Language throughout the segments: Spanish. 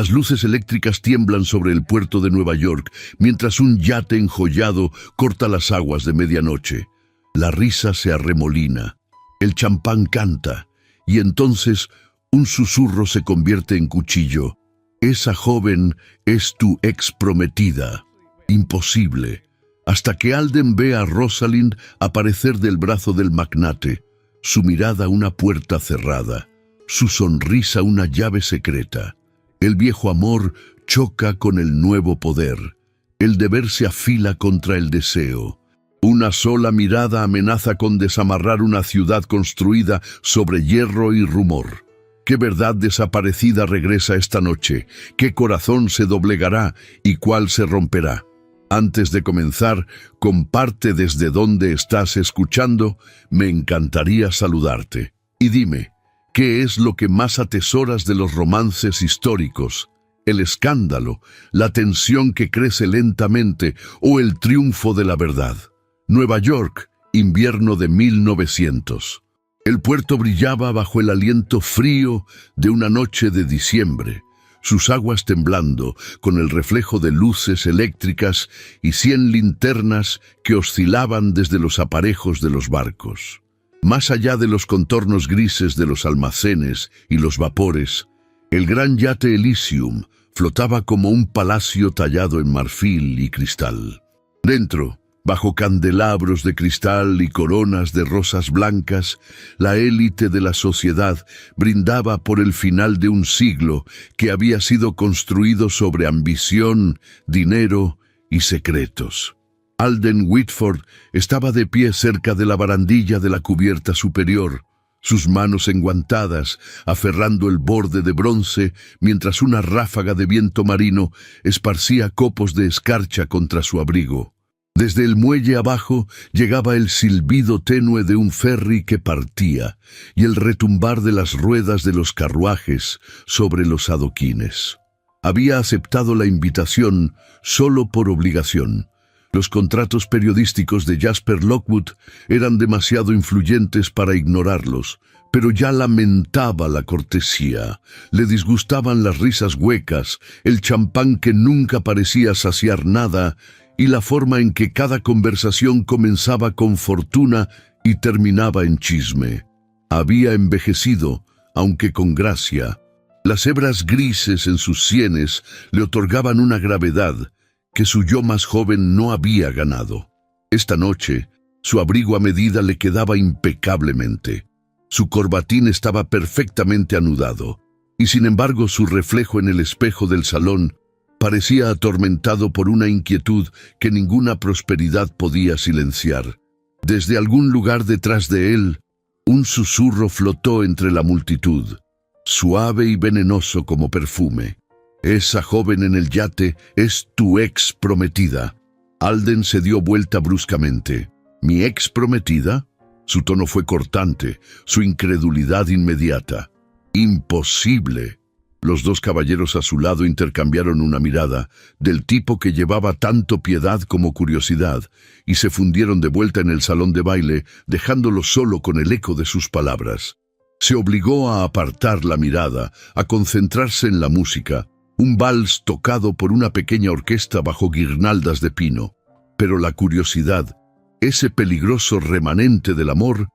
Las luces eléctricas tiemblan sobre el puerto de Nueva York, mientras un yate enjollado corta las aguas de medianoche. La risa se arremolina, el champán canta, y entonces un susurro se convierte en cuchillo. Esa joven es tu ex prometida. Imposible. Hasta que Alden ve a Rosalind aparecer del brazo del magnate, su mirada una puerta cerrada, su sonrisa una llave secreta. El viejo amor choca con el nuevo poder. El deber se afila contra el deseo. Una sola mirada amenaza con desamarrar una ciudad construida sobre hierro y rumor. ¿Qué verdad desaparecida regresa esta noche? ¿Qué corazón se doblegará y cuál se romperá? Antes de comenzar, comparte desde dónde estás escuchando. Me encantaría saludarte. Y dime, ¿qué es lo que más atesoras de los romances históricos? ¿El escándalo, la tensión que crece lentamente o el triunfo de la verdad? Nueva York, invierno de 1900. El puerto brillaba bajo el aliento frío de una noche de diciembre, sus aguas temblando con el reflejo de luces eléctricas y 100 linternas que oscilaban desde los aparejos de los barcos. Más allá de los contornos grises de los almacenes y los vapores, el gran yate Elysium flotaba como un palacio tallado en marfil y cristal. Dentro, bajo candelabros de cristal y coronas de rosas blancas, la élite de la sociedad brindaba por el final de un siglo que había sido construido sobre ambición, dinero y secretos. Alden Whitford estaba de pie cerca de la barandilla de la cubierta superior, sus manos enguantadas, aferrando el borde de bronce, mientras una ráfaga de viento marino esparcía copos de escarcha contra su abrigo. Desde el muelle abajo llegaba el silbido tenue de un ferry que partía y el retumbar de las ruedas de los carruajes sobre los adoquines. Había aceptado la invitación solo por obligación. Los contratos periodísticos de Jasper Lockwood eran demasiado influyentes para ignorarlos, pero ya lamentaba la cortesía. Le disgustaban las risas huecas, el champán que nunca parecía saciar nada y la forma en que cada conversación comenzaba con fortuna y terminaba en chisme. Había envejecido, aunque con gracia. Las hebras grises en sus sienes le otorgaban una gravedad que su yo más joven no había ganado. Esta noche, su abrigo a medida le quedaba impecablemente. Su corbatín estaba perfectamente anudado, y sin embargo su reflejo en el espejo del salón parecía atormentado por una inquietud que ninguna prosperidad podía silenciar. Desde algún lugar detrás de él, un susurro flotó entre la multitud, suave y venenoso como perfume. Esa joven en el yate es tu ex prometida. Alden se dio vuelta bruscamente. ¿Mi ex prometida? Su tono fue cortante, su incredulidad inmediata. Imposible. Los dos caballeros a su lado intercambiaron una mirada, del tipo que llevaba tanto piedad como curiosidad, y se fundieron de vuelta en el salón de baile, dejándolo solo con el eco de sus palabras. Se obligó a apartar la mirada, a concentrarse en la música, un vals tocado por una pequeña orquesta bajo guirnaldas de pino. Pero la curiosidad, ese peligroso remanente del amor,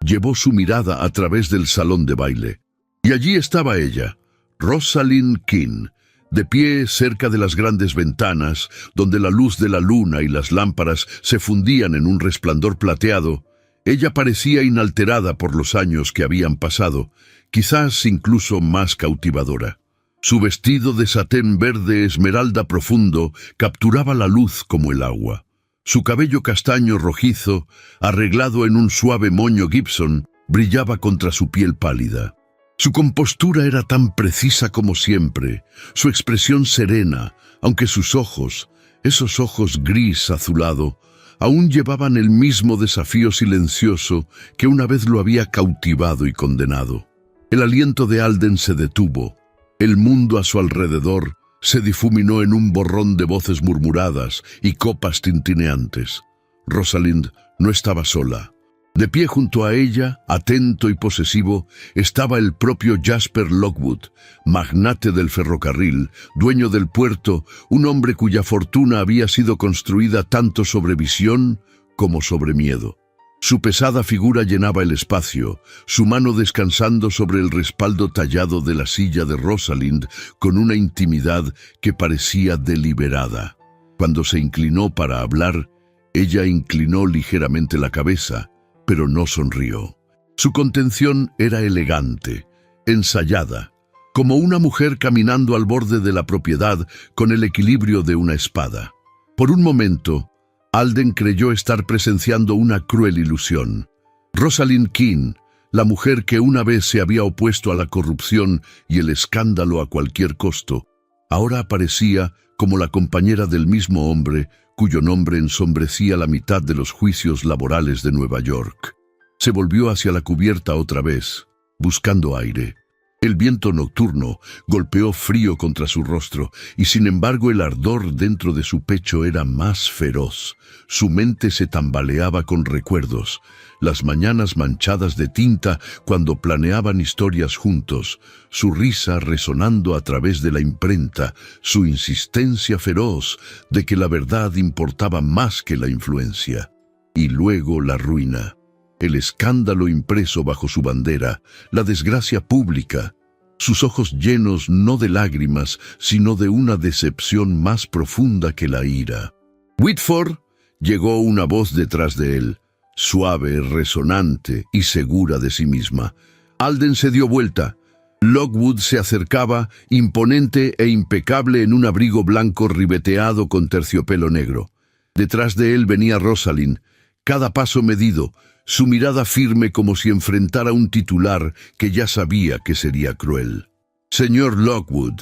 llevó su mirada a través del salón de baile. Y allí estaba ella, Rosalind King, de pie cerca de las grandes ventanas, donde la luz de la luna y las lámparas se fundían en un resplandor plateado. Ella parecía inalterada por los años que habían pasado, quizás incluso más cautivadora. Su vestido de satén verde esmeralda profundo capturaba la luz como el agua. Su cabello castaño rojizo, arreglado en un suave moño Gibson, brillaba contra su piel pálida. Su compostura era tan precisa como siempre, su expresión serena, aunque sus ojos, esos ojos gris azulado, aún llevaban el mismo desafío silencioso que una vez lo había cautivado y condenado. El aliento de Alden se detuvo. El mundo a su alrededor se difuminó en un borrón de voces murmuradas y copas tintineantes. Rosalind no estaba sola. De pie junto a ella, atento y posesivo, estaba el propio Jasper Lockwood, magnate del ferrocarril, dueño del puerto, un hombre cuya fortuna había sido construida tanto sobre visión como sobre miedo. Su pesada figura llenaba el espacio, su mano descansando sobre el respaldo tallado de la silla de Rosalind con una intimidad que parecía deliberada. Cuando se inclinó para hablar, ella inclinó ligeramente la cabeza, pero no sonrió. Su contención era elegante, ensayada, como una mujer caminando al borde de la propiedad con el equilibrio de una espada. Por un momento, Alden creyó estar presenciando una cruel ilusión. Rosalind Keene, la mujer que una vez se había opuesto a la corrupción y el escándalo a cualquier costo, ahora aparecía como la compañera del mismo hombre cuyo nombre ensombrecía la mitad de los juicios laborales de Nueva York. Se volvió hacia la cubierta otra vez, buscando aire. El viento nocturno golpeó frío contra su rostro y sin embargo el ardor dentro de su pecho era más feroz. Su mente se tambaleaba con recuerdos, las mañanas manchadas de tinta cuando planeaban historias juntos, su risa resonando a través de la imprenta, su insistencia feroz de que la verdad importaba más que la influencia. Y luego la ruina. El escándalo impreso bajo su bandera, la desgracia pública, sus ojos llenos no de lágrimas, sino de una decepción más profunda que la ira. «Whitford», llegó una voz detrás de él, suave, resonante y segura de sí misma. Alden se dio vuelta. Lockwood se acercaba, imponente e impecable en un abrigo blanco ribeteado con terciopelo negro. Detrás de él venía Rosalind, cada paso medido, su mirada firme como si enfrentara un titular que ya sabía que sería cruel. «Señor Lockwood»,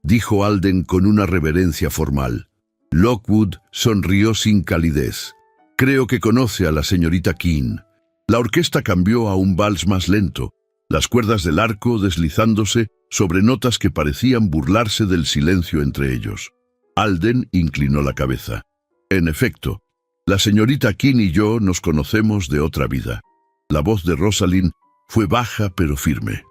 dijo Alden con una reverencia formal. Lockwood sonrió sin calidez. «Creo que conoce a la señorita Keene». La orquesta cambió a un vals más lento, las cuerdas del arco deslizándose sobre notas que parecían burlarse del silencio entre ellos. Alden inclinó la cabeza. «En efecto, la señorita Keene y yo nos conocemos de otra vida». La voz de Rosalind fue baja pero firme.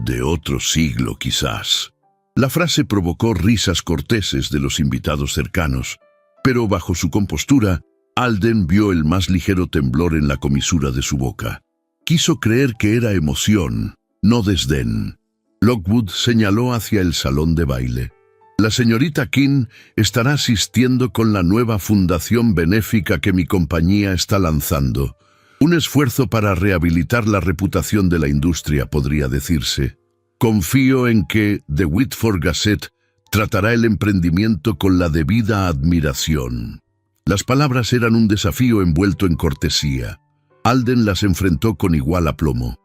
«De otro siglo, quizás». La frase provocó risas corteses de los invitados cercanos, pero bajo su compostura, Alden vio el más ligero temblor en la comisura de su boca. Quiso creer que era emoción, no desdén. Lockwood señaló hacia el salón de baile. «La señorita Keene estará asistiendo con la nueva fundación benéfica que mi compañía está lanzando. Un esfuerzo para rehabilitar la reputación de la industria, podría decirse. Confío en que The Whitford Gazette tratará el emprendimiento con la debida admiración». Las palabras eran un desafío envuelto en cortesía. Alden las enfrentó con igual aplomo.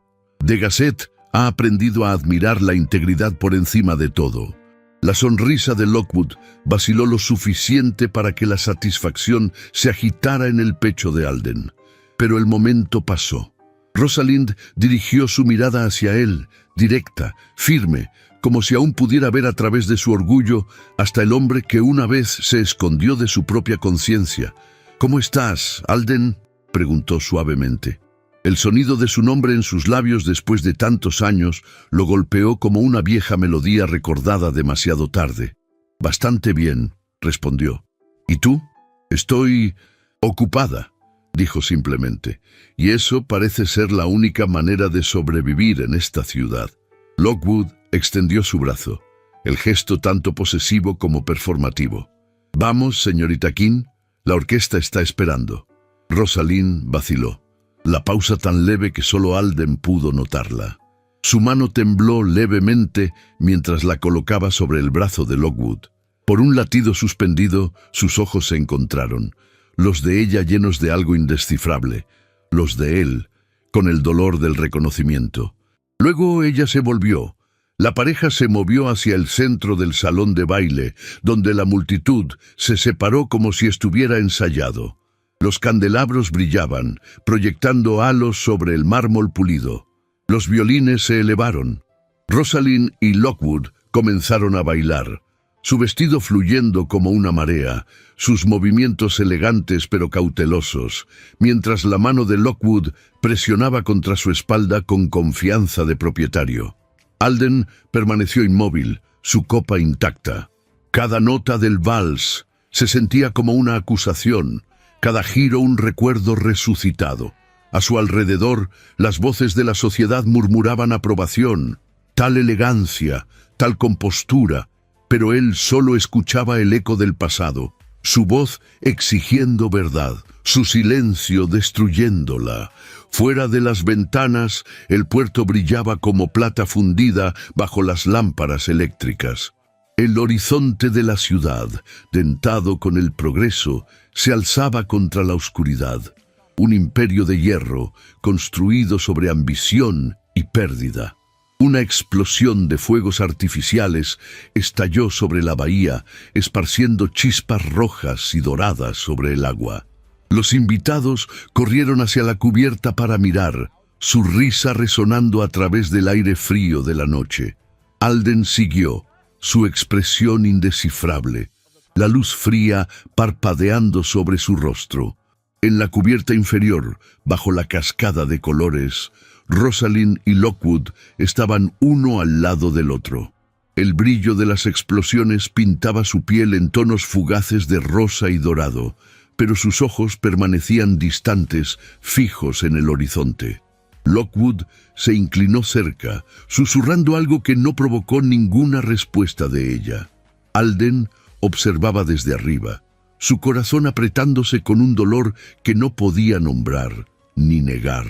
The Gazette ha aprendido a admirar la integridad por encima de todo. La sonrisa de Lockwood vaciló lo suficiente para que la satisfacción se agitara en el pecho de Alden. Pero el momento pasó. Rosalind dirigió su mirada hacia él, directa, firme, como si aún pudiera ver a través de su orgullo hasta el hombre que una vez se escondió de su propia conciencia. «¿Cómo estás, Alden?», preguntó suavemente. El sonido de su nombre en sus labios después de tantos años lo golpeó como una vieja melodía recordada demasiado tarde. «Bastante bien», respondió. «¿Y tú?» «Estoy ocupada», dijo simplemente, «y eso parece ser la única manera de sobrevivir en esta ciudad». Lockwood extendió su brazo, el gesto tanto posesivo como performativo. «Vamos, señorita Keene, la orquesta está esperando». Rosalind vaciló. La pausa tan leve que solo Alden pudo notarla. Su mano tembló levemente mientras la colocaba sobre el brazo de Lockwood. Por un latido suspendido, sus ojos se encontraron, los de ella llenos de algo indescifrable, los de él, con el dolor del reconocimiento. Luego ella se volvió. La pareja se movió hacia el centro del salón de baile, donde la multitud se separó como si estuviera ensayado. Los candelabros brillaban, proyectando halos sobre el mármol pulido. Los violines se elevaron. Rosalind y Lockwood comenzaron a bailar. Su vestido fluyendo como una marea, sus movimientos elegantes pero cautelosos, mientras la mano de Lockwood presionaba contra su espalda con confianza de propietario. Alden permaneció inmóvil, su copa intacta. Cada nota del vals se sentía como una acusación, cada giro un recuerdo resucitado. A su alrededor, las voces de la sociedad murmuraban aprobación, tal elegancia, tal compostura, pero él solo escuchaba el eco del pasado, su voz exigiendo verdad, su silencio destruyéndola. Fuera de las ventanas, el puerto brillaba como plata fundida bajo las lámparas eléctricas. El horizonte de la ciudad, dentado con el progreso, se alzaba contra la oscuridad. Un imperio de hierro, construido sobre ambición y pérdida. Una explosión de fuegos artificiales estalló sobre la bahía, esparciendo chispas rojas y doradas sobre el agua. Los invitados corrieron hacia la cubierta para mirar, su risa resonando a través del aire frío de la noche. Alden siguió, su expresión indescifrable, la luz fría parpadeando sobre su rostro. En la cubierta inferior, bajo la cascada de colores, Rosalind y Lockwood estaban uno al lado del otro. El brillo de las explosiones pintaba su piel en tonos fugaces de rosa y dorado, pero sus ojos permanecían distantes, fijos en el horizonte. Lockwood se inclinó cerca, susurrando algo que no provocó ninguna respuesta de ella. Alden observaba desde arriba, su corazón apretándose con un dolor que no podía nombrar ni negar.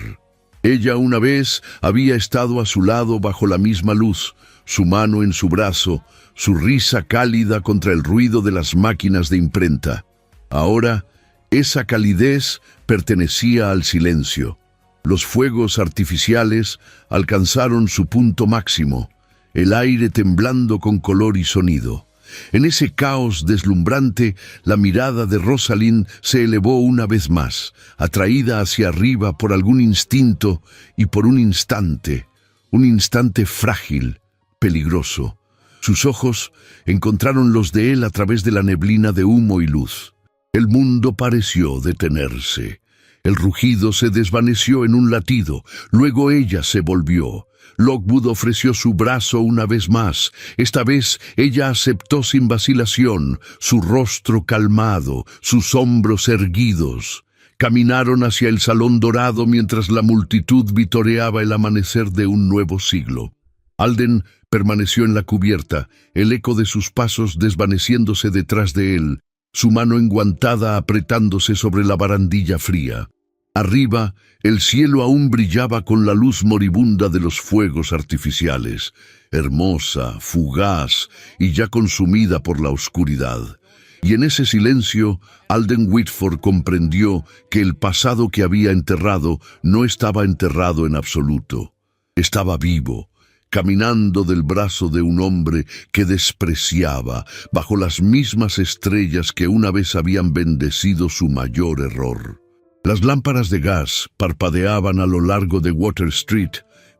Ella una vez había estado a su lado bajo la misma luz, su mano en su brazo, su risa cálida contra el ruido de las máquinas de imprenta. Ahora, esa calidez pertenecía al silencio. Los fuegos artificiales alcanzaron su punto máximo, el aire temblando con color y sonido. En ese caos deslumbrante, la mirada de Rosalind se elevó una vez más, atraída hacia arriba por algún instinto y por un instante frágil, peligroso. Sus ojos encontraron los de él a través de la neblina de humo y luz. El mundo pareció detenerse. El rugido se desvaneció en un latido, luego ella se volvió. Lockwood ofreció su brazo una vez más. Esta vez ella aceptó sin vacilación, su rostro calmado, sus hombros erguidos. Caminaron hacia el salón dorado mientras la multitud vitoreaba el amanecer de un nuevo siglo. Alden permaneció en la cubierta, el eco de sus pasos desvaneciéndose detrás de él, su mano enguantada apretándose sobre la barandilla fría. Arriba, el cielo aún brillaba con la luz moribunda de los fuegos artificiales, hermosa, fugaz y ya consumida por la oscuridad. Y en ese silencio, Alden Whitford comprendió que el pasado que había enterrado no estaba enterrado en absoluto. Estaba vivo, caminando del brazo de un hombre que despreciaba, bajo las mismas estrellas que una vez habían bendecido su mayor error. Las lámparas de gas parpadeaban a lo largo de Water Street,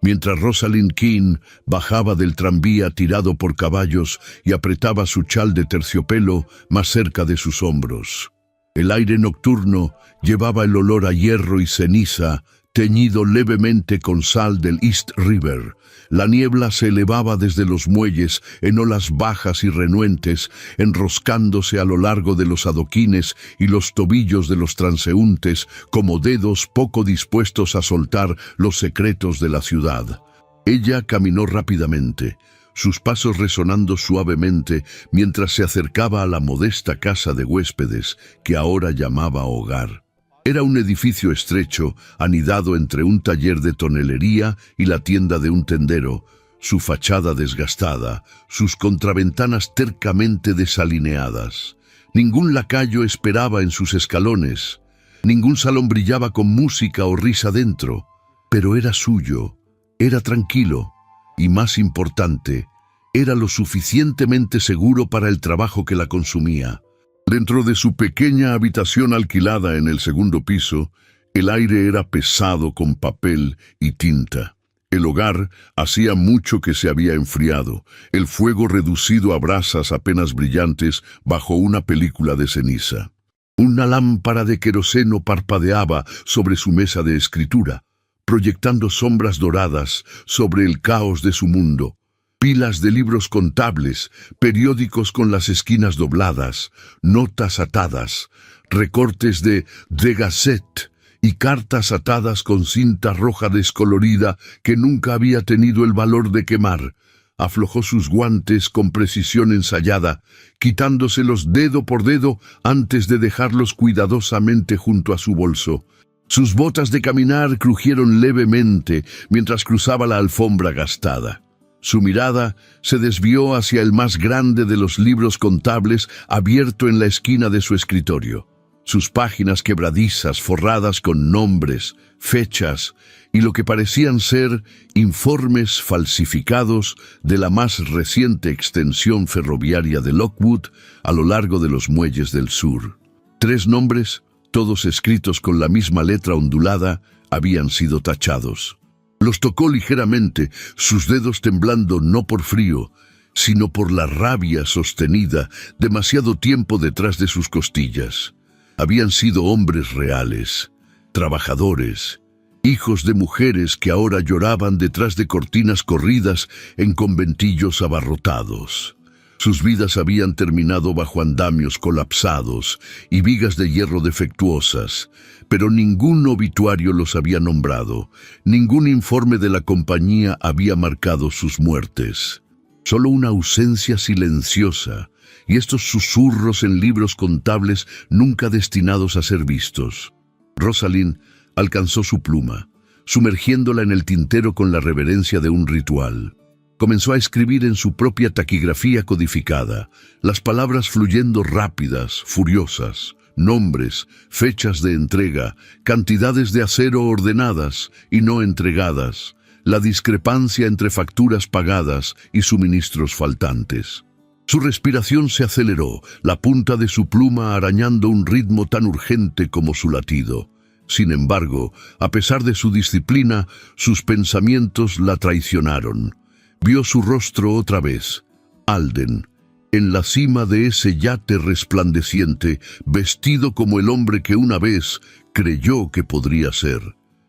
mientras Rosalind Keene bajaba del tranvía tirado por caballos y apretaba su chal de terciopelo más cerca de sus hombros. El aire nocturno llevaba el olor a hierro y ceniza, teñido levemente con sal del East River. La niebla se elevaba desde los muelles en olas bajas y renuentes, enroscándose a lo largo de los adoquines y los tobillos de los transeúntes como dedos poco dispuestos a soltar los secretos de la ciudad. Ella caminó rápidamente, sus pasos resonando suavemente mientras se acercaba a la modesta casa de huéspedes que ahora llamaba hogar. Era un edificio estrecho, anidado entre un taller de tonelería y la tienda de un tendero, su fachada desgastada, sus contraventanas tercamente desalineadas. Ningún lacayo esperaba en sus escalones, ningún salón brillaba con música o risa dentro, pero era suyo, era tranquilo y, más importante, era lo suficientemente seguro para el trabajo que la consumía. Dentro de su pequeña habitación alquilada en el segundo piso, el aire era pesado con papel y tinta. El hogar hacía mucho que se había enfriado, el fuego reducido a brasas apenas brillantes bajo una película de ceniza. Una lámpara de queroseno parpadeaba sobre su mesa de escritura, proyectando sombras doradas sobre el caos de su mundo. Pilas de libros contables, periódicos con las esquinas dobladas, notas atadas, recortes de The Gazette y cartas atadas con cinta roja descolorida que nunca había tenido el valor de quemar. Aflojó sus guantes con precisión ensayada, quitándoselos dedo por dedo antes de dejarlos cuidadosamente junto a su bolso. Sus botas de caminar crujieron levemente mientras cruzaba la alfombra gastada. Su mirada se desvió hacia el más grande de los libros contables abierto en la esquina de su escritorio. Sus páginas quebradizas, forradas con nombres, fechas y lo que parecían ser informes falsificados de la más reciente extensión ferroviaria de Lockwood a lo largo de los muelles del sur. 3 nombres, todos escritos con la misma letra ondulada, habían sido tachados. Los tocó ligeramente, sus dedos temblando no por frío, sino por la rabia sostenida demasiado tiempo detrás de sus costillas. Habían sido hombres reales, trabajadores, hijos de mujeres que ahora lloraban detrás de cortinas corridas en conventillos abarrotados. Sus vidas habían terminado bajo andamios colapsados y vigas de hierro defectuosas, pero ningún obituario los había nombrado, ningún informe de la compañía había marcado sus muertes. Solo una ausencia silenciosa y estos susurros en libros contables nunca destinados a ser vistos. Rosalind alcanzó su pluma, sumergiéndola en el tintero con la reverencia de un ritual. Comenzó a escribir en su propia taquigrafía codificada, las palabras fluyendo rápidas, furiosas, nombres, fechas de entrega, cantidades de acero ordenadas y no entregadas, la discrepancia entre facturas pagadas y suministros faltantes. Su respiración se aceleró, la punta de su pluma arañando un ritmo tan urgente como su latido. Sin embargo, a pesar de su disciplina, sus pensamientos la traicionaron. Vio su rostro otra vez, Alden, en la cima de ese yate resplandeciente, vestido como el hombre que una vez creyó que podría ser.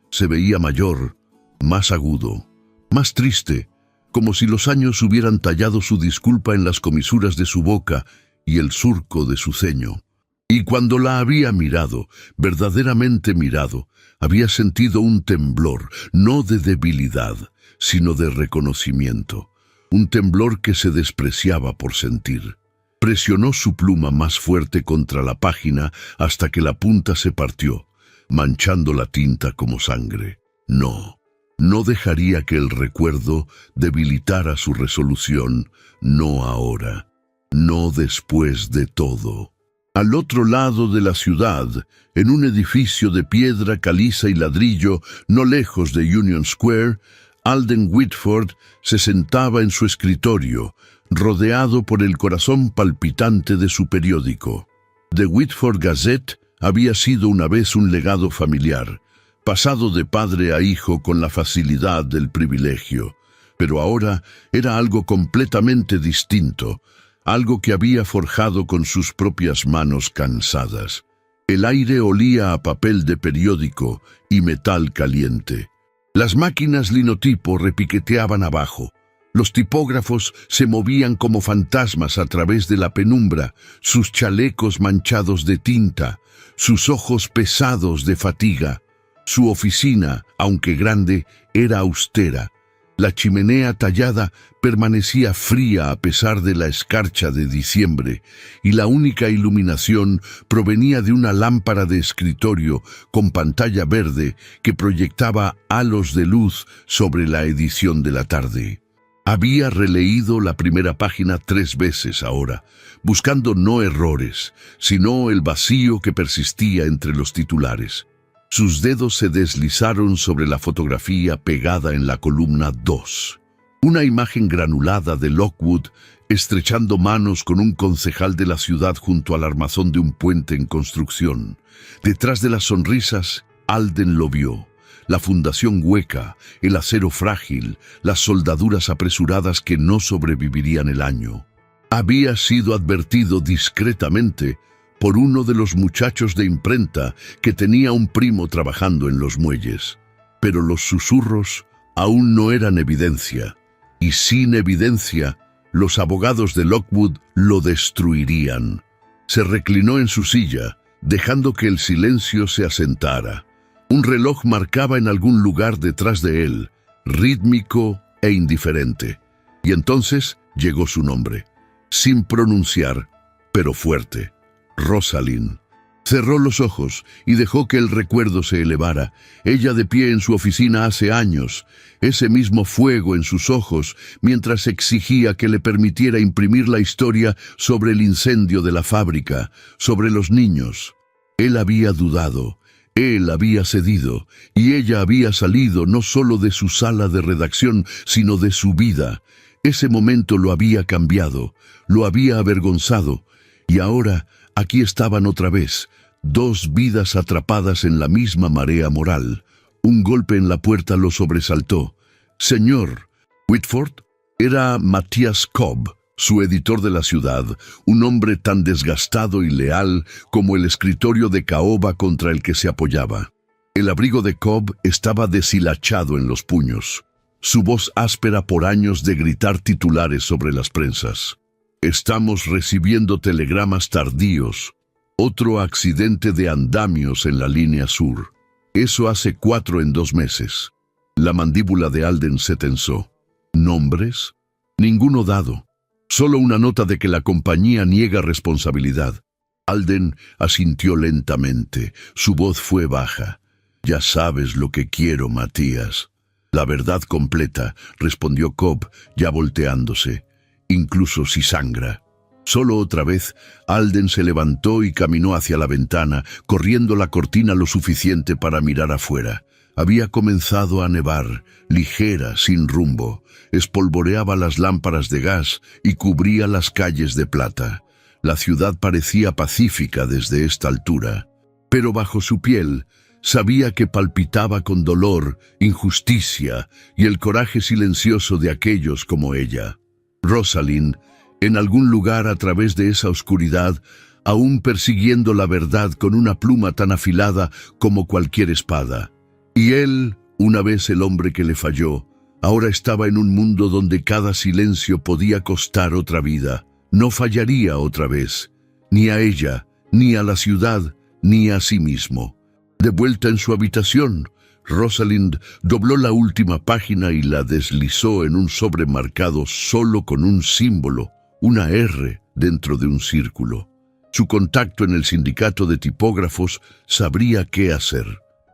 Se veía mayor, más agudo, más triste, como si los años hubieran tallado su disculpa en las comisuras de su boca y el surco de su ceño. Y cuando la había mirado, verdaderamente mirado, había sentido un temblor, no de debilidad, sino de reconocimiento, un temblor que se despreciaba por sentir. Presionó su pluma más fuerte contra la página hasta que la punta se partió, manchando la tinta como sangre. No dejaría que el recuerdo debilitara su resolución, no ahora, no después de todo. Al otro lado de la ciudad, en un edificio de piedra caliza y ladrillo, no lejos de Union Square, Alden Whitford se sentaba en su escritorio, rodeado por el corazón palpitante de su periódico. The Whitford Gazette había sido una vez un legado familiar, pasado de padre a hijo con la facilidad del privilegio, pero ahora era algo completamente distinto, algo que había forjado con sus propias manos cansadas. El aire olía a papel de periódico y metal caliente. Las máquinas linotipo repiqueteaban abajo. Los tipógrafos se movían como fantasmas a través de la penumbra, sus chalecos manchados de tinta, sus ojos pesados de fatiga. Su oficina, aunque grande, era austera. La chimenea tallada permanecía fría a pesar de la escarcha de diciembre, y la única iluminación provenía de una lámpara de escritorio con pantalla verde que proyectaba halos de luz sobre la edición de la tarde. Había releído la primera página 3 veces ahora, buscando no errores, sino el vacío que persistía entre los titulares. Sus dedos se deslizaron sobre la fotografía pegada en la columna 2. Una imagen granulada de Lockwood estrechando manos con un concejal de la ciudad junto al armazón de un puente en construcción. Detrás de las sonrisas, Alden lo vio. la fundación hueca, el acero frágil, las soldaduras apresuradas que no sobrevivirían el año. Había sido advertido discretamente por uno de los muchachos de imprenta que tenía un primo trabajando en los muelles. Pero los susurros aún no eran evidencia, y sin evidencia, los abogados de Lockwood lo destruirían. Se reclinó en su silla, dejando que el silencio se asentara. Un reloj marcaba en algún lugar detrás de él, rítmico e indiferente. Y entonces llegó su nombre, sin pronunciar, pero fuerte. Rosalind. Cerró los ojos y dejó que el recuerdo se elevara. Ella de pie en su oficina hace años, ese mismo fuego en sus ojos, mientras exigía que le permitiera imprimir la historia sobre el incendio de la fábrica, sobre los niños. Él había dudado, él había cedido, y ella había salido no solo de su sala de redacción, sino de su vida. Ese momento lo había cambiado, lo había avergonzado, y ahora aquí estaban otra vez, dos vidas atrapadas en la misma marea moral. Un golpe en la puerta lo sobresaltó. «Señor Whitford». Era Matthias Cobb, su editor de la ciudad, un hombre tan desgastado y leal como el escritorio de caoba contra el que se apoyaba. El abrigo de Cobb estaba deshilachado en los puños, su voz áspera por años de gritar titulares sobre las prensas. «Estamos recibiendo telegramas tardíos. Otro accidente de andamios en la línea sur. Eso hace 4 en 2 meses». La mandíbula de Alden se tensó. ¿Nombres? Ninguno dado. Solo una nota de que la compañía niega responsabilidad. Alden asintió lentamente. Su voz fue baja. «Ya sabes lo que quiero, Matthias». «La verdad completa», respondió Cobb, ya volteándose. «Incluso si sangra». Solo otra vez, Alden se levantó y caminó hacia la ventana, corriendo la cortina lo suficiente para mirar afuera. Había comenzado a nevar, ligera, sin rumbo. Espolvoreaba las lámparas de gas y cubría las calles de plata. La ciudad parecía pacífica desde esta altura. Pero bajo su piel, sabía que palpitaba con dolor, injusticia y el coraje silencioso de aquellos como ella. Rosalind, en algún lugar a través de esa oscuridad, aún persiguiendo la verdad con una pluma tan afilada como cualquier espada. Y él, una vez el hombre que le falló, ahora estaba en un mundo donde cada silencio podía costar otra vida. No fallaría otra vez, ni a ella, ni a la ciudad, ni a sí mismo. De vuelta en su habitación, Rosalind dobló la última página y la deslizó en un sobre marcado solo con un símbolo, una R dentro de un círculo. Su contacto en el sindicato de tipógrafos sabría qué hacer.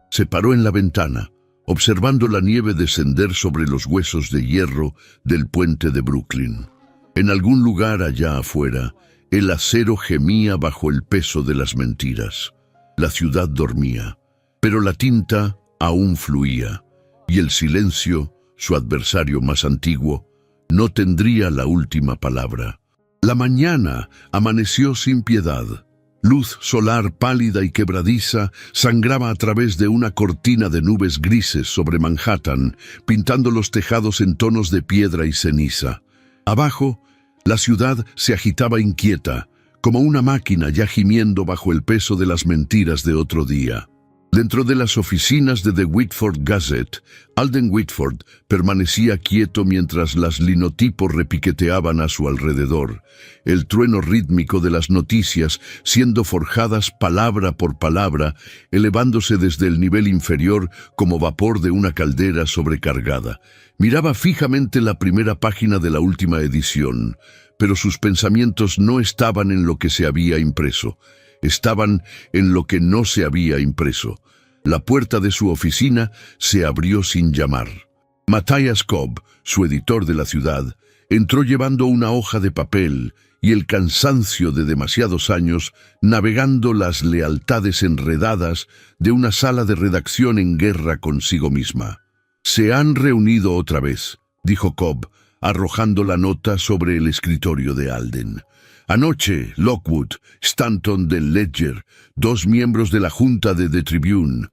Se paró en la ventana, observando la nieve descender sobre los huesos de hierro del puente de Brooklyn. En algún lugar allá afuera, el acero gemía bajo el peso de las mentiras. La ciudad dormía, pero la tinta aún fluía, y el silencio, su adversario más antiguo, no tendría la última palabra. La mañana amaneció sin piedad. Luz solar pálida y quebradiza sangraba a través de una cortina de nubes grises sobre Manhattan, pintando los tejados en tonos de piedra y ceniza. Abajo, la ciudad se agitaba inquieta, como una máquina ya gimiendo bajo el peso de las mentiras de otro día. Dentro de las oficinas de The Whitford Gazette, Alden Whitford permanecía quieto mientras las linotipos repiqueteaban a su alrededor, el trueno rítmico de las noticias siendo forjadas palabra por palabra, elevándose desde el nivel inferior como vapor de una caldera sobrecargada. Miraba fijamente la primera página de la última edición, pero sus pensamientos no estaban en lo que se había impreso. Estaban en lo que no se había impreso. La puerta de su oficina se abrió sin llamar. Matthias Cobb, su editor de la ciudad, entró llevando una hoja de papel y el cansancio de demasiados años navegando las lealtades enredadas de una sala de redacción en guerra consigo misma. «Se han reunido otra vez», dijo Cobb, arrojando la nota sobre el escritorio de Alden. «Anoche, Lockwood, Stanton del Ledger, 2 miembros de la junta de The Tribune».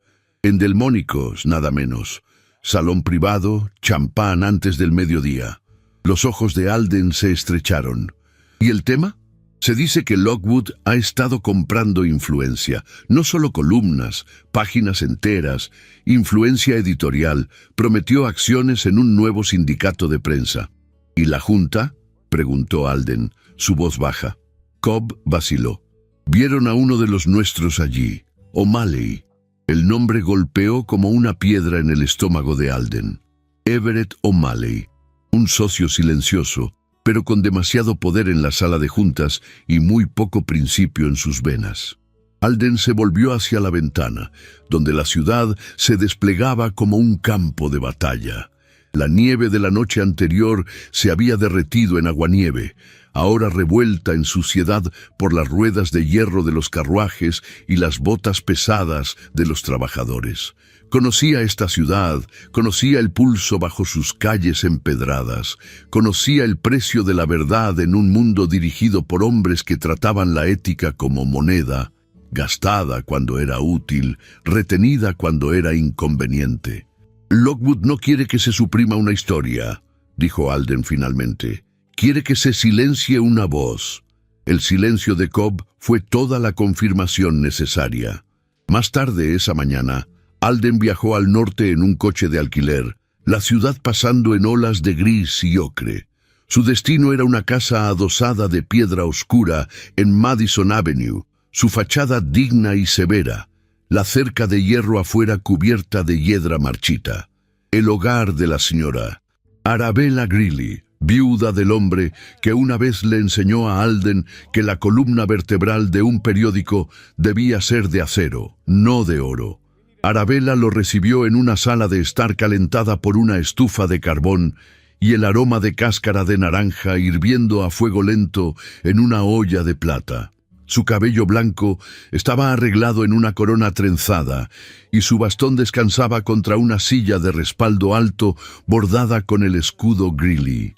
En Delmónicos, nada menos. Salón privado, champán antes del mediodía. Los ojos de Alden se estrecharon. ¿Y el tema? Se dice que Lockwood ha estado comprando influencia, no solo columnas, páginas enteras, influencia editorial, prometió acciones en un nuevo sindicato de prensa. ¿Y la junta?, preguntó Alden, su voz baja. Cobb vaciló. Vieron a uno de los nuestros allí, O'Malley. El nombre golpeó como una piedra en el estómago de Alden. Everett O'Malley, un socio silencioso, pero con demasiado poder en la sala de juntas y muy poco principio en sus venas. Alden se volvió hacia la ventana, donde la ciudad se desplegaba como un campo de batalla. La nieve de la noche anterior se había derretido en aguanieve, ahora revuelta en suciedad por las ruedas de hierro de los carruajes y las botas pesadas de los trabajadores. Conocía esta ciudad, conocía el pulso bajo sus calles empedradas, conocía el precio de la verdad en un mundo dirigido por hombres que trataban la ética como moneda, gastada cuando era útil, retenida cuando era inconveniente. Lockwood no quiere que se suprima una historia, dijo Alden finalmente. Quiere que se silencie una voz. El silencio de Cobb fue toda la confirmación necesaria. Más tarde esa mañana, Alden viajó al norte en un coche de alquiler, la ciudad pasando en olas de gris y ocre. Su destino era una casa adosada de piedra oscura en Madison Avenue, su fachada digna y severa, la cerca de hierro afuera cubierta de hiedra marchita. El hogar de la señora Arabella Greeley, viuda del hombre que una vez le enseñó a Alden que la columna vertebral de un periódico debía ser de acero, no de oro. Arabella lo recibió en una sala de estar calentada por una estufa de carbón y el aroma de cáscara de naranja hirviendo a fuego lento en una olla de plata. Su cabello blanco estaba arreglado en una corona trenzada y su bastón descansaba contra una silla de respaldo alto bordada con el escudo Greeley.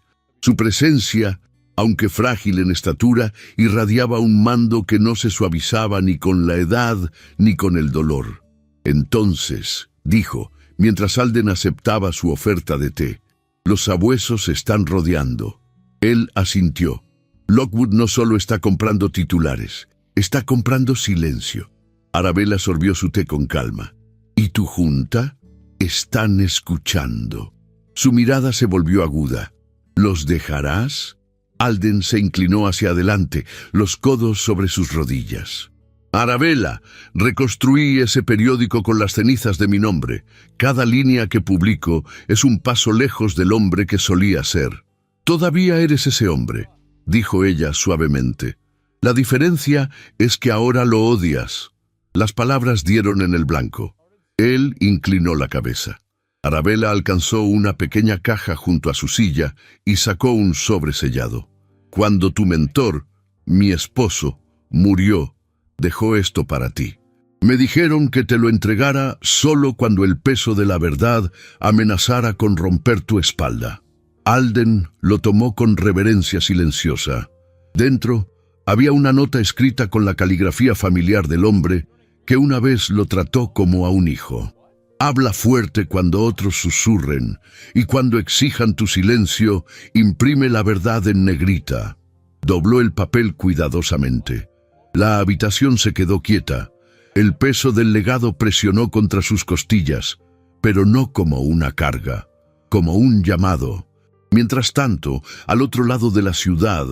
Su presencia, aunque frágil en estatura, irradiaba un mando que no se suavizaba ni con la edad ni con el dolor. Entonces, dijo, mientras Alden aceptaba su oferta de té, los sabuesos están rodeando. Él asintió. Lockwood no solo está comprando titulares, está comprando silencio. Arabella sorbió su té con calma. ¿Y tu junta? Están escuchando. Su mirada se volvió aguda. ¿Los dejarás? Alden se inclinó hacia adelante, los codos sobre sus rodillas. Arabella, reconstruí ese periódico con las cenizas de mi nombre. Cada línea que publico es un paso lejos del hombre que solía ser. Todavía eres ese hombre, dijo ella suavemente. La diferencia es que ahora lo odias. Las palabras dieron en el blanco. Él inclinó la cabeza. Arabella alcanzó una pequeña caja junto a su silla y sacó un sobre sellado. Cuando tu mentor, mi esposo, murió, dejó esto para ti. Me dijeron que te lo entregara solo cuando el peso de la verdad amenazara con romper tu espalda. Alden lo tomó con reverencia silenciosa. Dentro había una nota escrita con la caligrafía familiar del hombre que una vez lo trató como a un hijo. Habla fuerte cuando otros susurren, y cuando exijan tu silencio, imprime la verdad en negrita. Dobló el papel cuidadosamente. La habitación se quedó quieta. El peso del legado presionó contra sus costillas, pero no como una carga, como un llamado. Mientras tanto, al otro lado de la ciudad,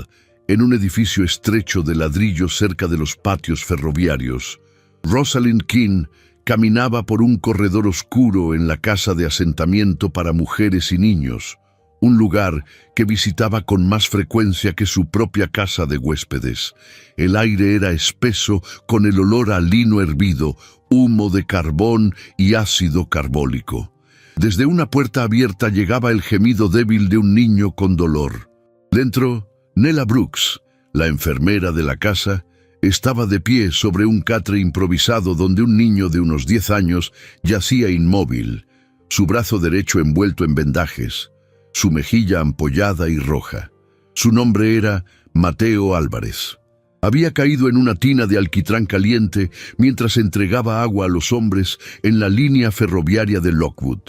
en un edificio estrecho de ladrillo cerca de los patios ferroviarios, Rosalind King caminaba por un corredor oscuro en la casa de asentamiento para mujeres y niños, un lugar que visitaba con más frecuencia que su propia casa de huéspedes. El aire era espeso con el olor a lino hervido, humo de carbón y ácido carbólico. Desde una puerta abierta llegaba el gemido débil de un niño con dolor. Dentro, Nella Brooks, la enfermera de la casa, estaba de pie sobre un catre improvisado donde un niño de unos 10 años yacía inmóvil, su brazo derecho envuelto en vendajes, su mejilla ampollada y roja. Su nombre era Mateo Álvarez. Había caído en una tina de alquitrán caliente mientras entregaba agua a los hombres en la línea ferroviaria de Lockwood.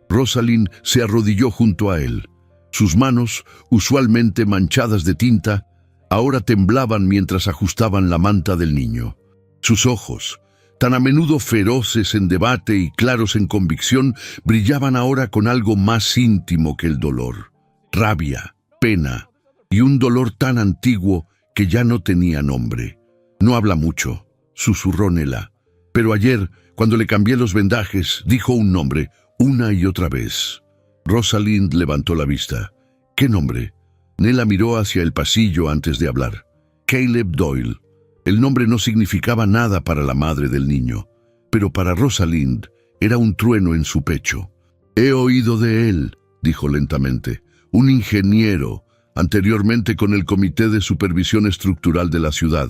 Rosalind se arrodilló junto a él. Sus manos, usualmente manchadas de tinta, ahora temblaban mientras ajustaban la manta del niño. Sus ojos, tan a menudo feroces en debate y claros en convicción, brillaban ahora con algo más íntimo que el dolor. Rabia, pena y un dolor tan antiguo que ya no tenía nombre. «No habla mucho», susurró Nella. «Pero ayer, cuando le cambié los vendajes, dijo un nombre, una y otra vez». Rosalind levantó la vista. «¿Qué nombre?» Nella miró hacia el pasillo antes de hablar. «Caleb Doyle». El nombre no significaba nada para la madre del niño, pero para Rosalind era un trueno en su pecho. «He oído de él», dijo lentamente. «Un ingeniero, anteriormente con el Comité de Supervisión Estructural de la ciudad.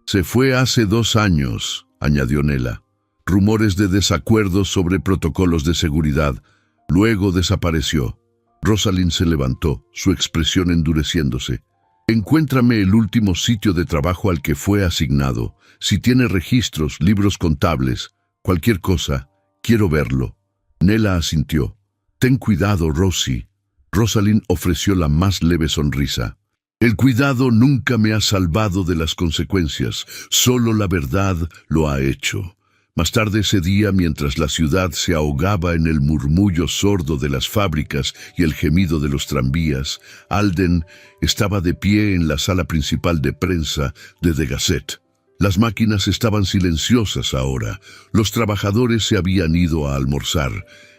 Se fue hace 2 años», añadió Nella. «Rumores de desacuerdos sobre protocolos de seguridad. Luego desapareció». Rosalind se levantó, su expresión endureciéndose. «Encuéntrame el último sitio de trabajo al que fue asignado. Si tiene registros, libros contables, cualquier cosa, quiero verlo». Nella asintió. «Ten cuidado, Rosie». Rosalind ofreció la más leve sonrisa. «El cuidado nunca me ha salvado de las consecuencias, solo la verdad lo ha hecho». Más tarde ese día, mientras la ciudad se ahogaba en el murmullo sordo de las fábricas y el gemido de los tranvías, Alden estaba de pie en la sala principal de prensa de The Gazette. Las máquinas estaban silenciosas ahora. Los trabajadores se habían ido a almorzar.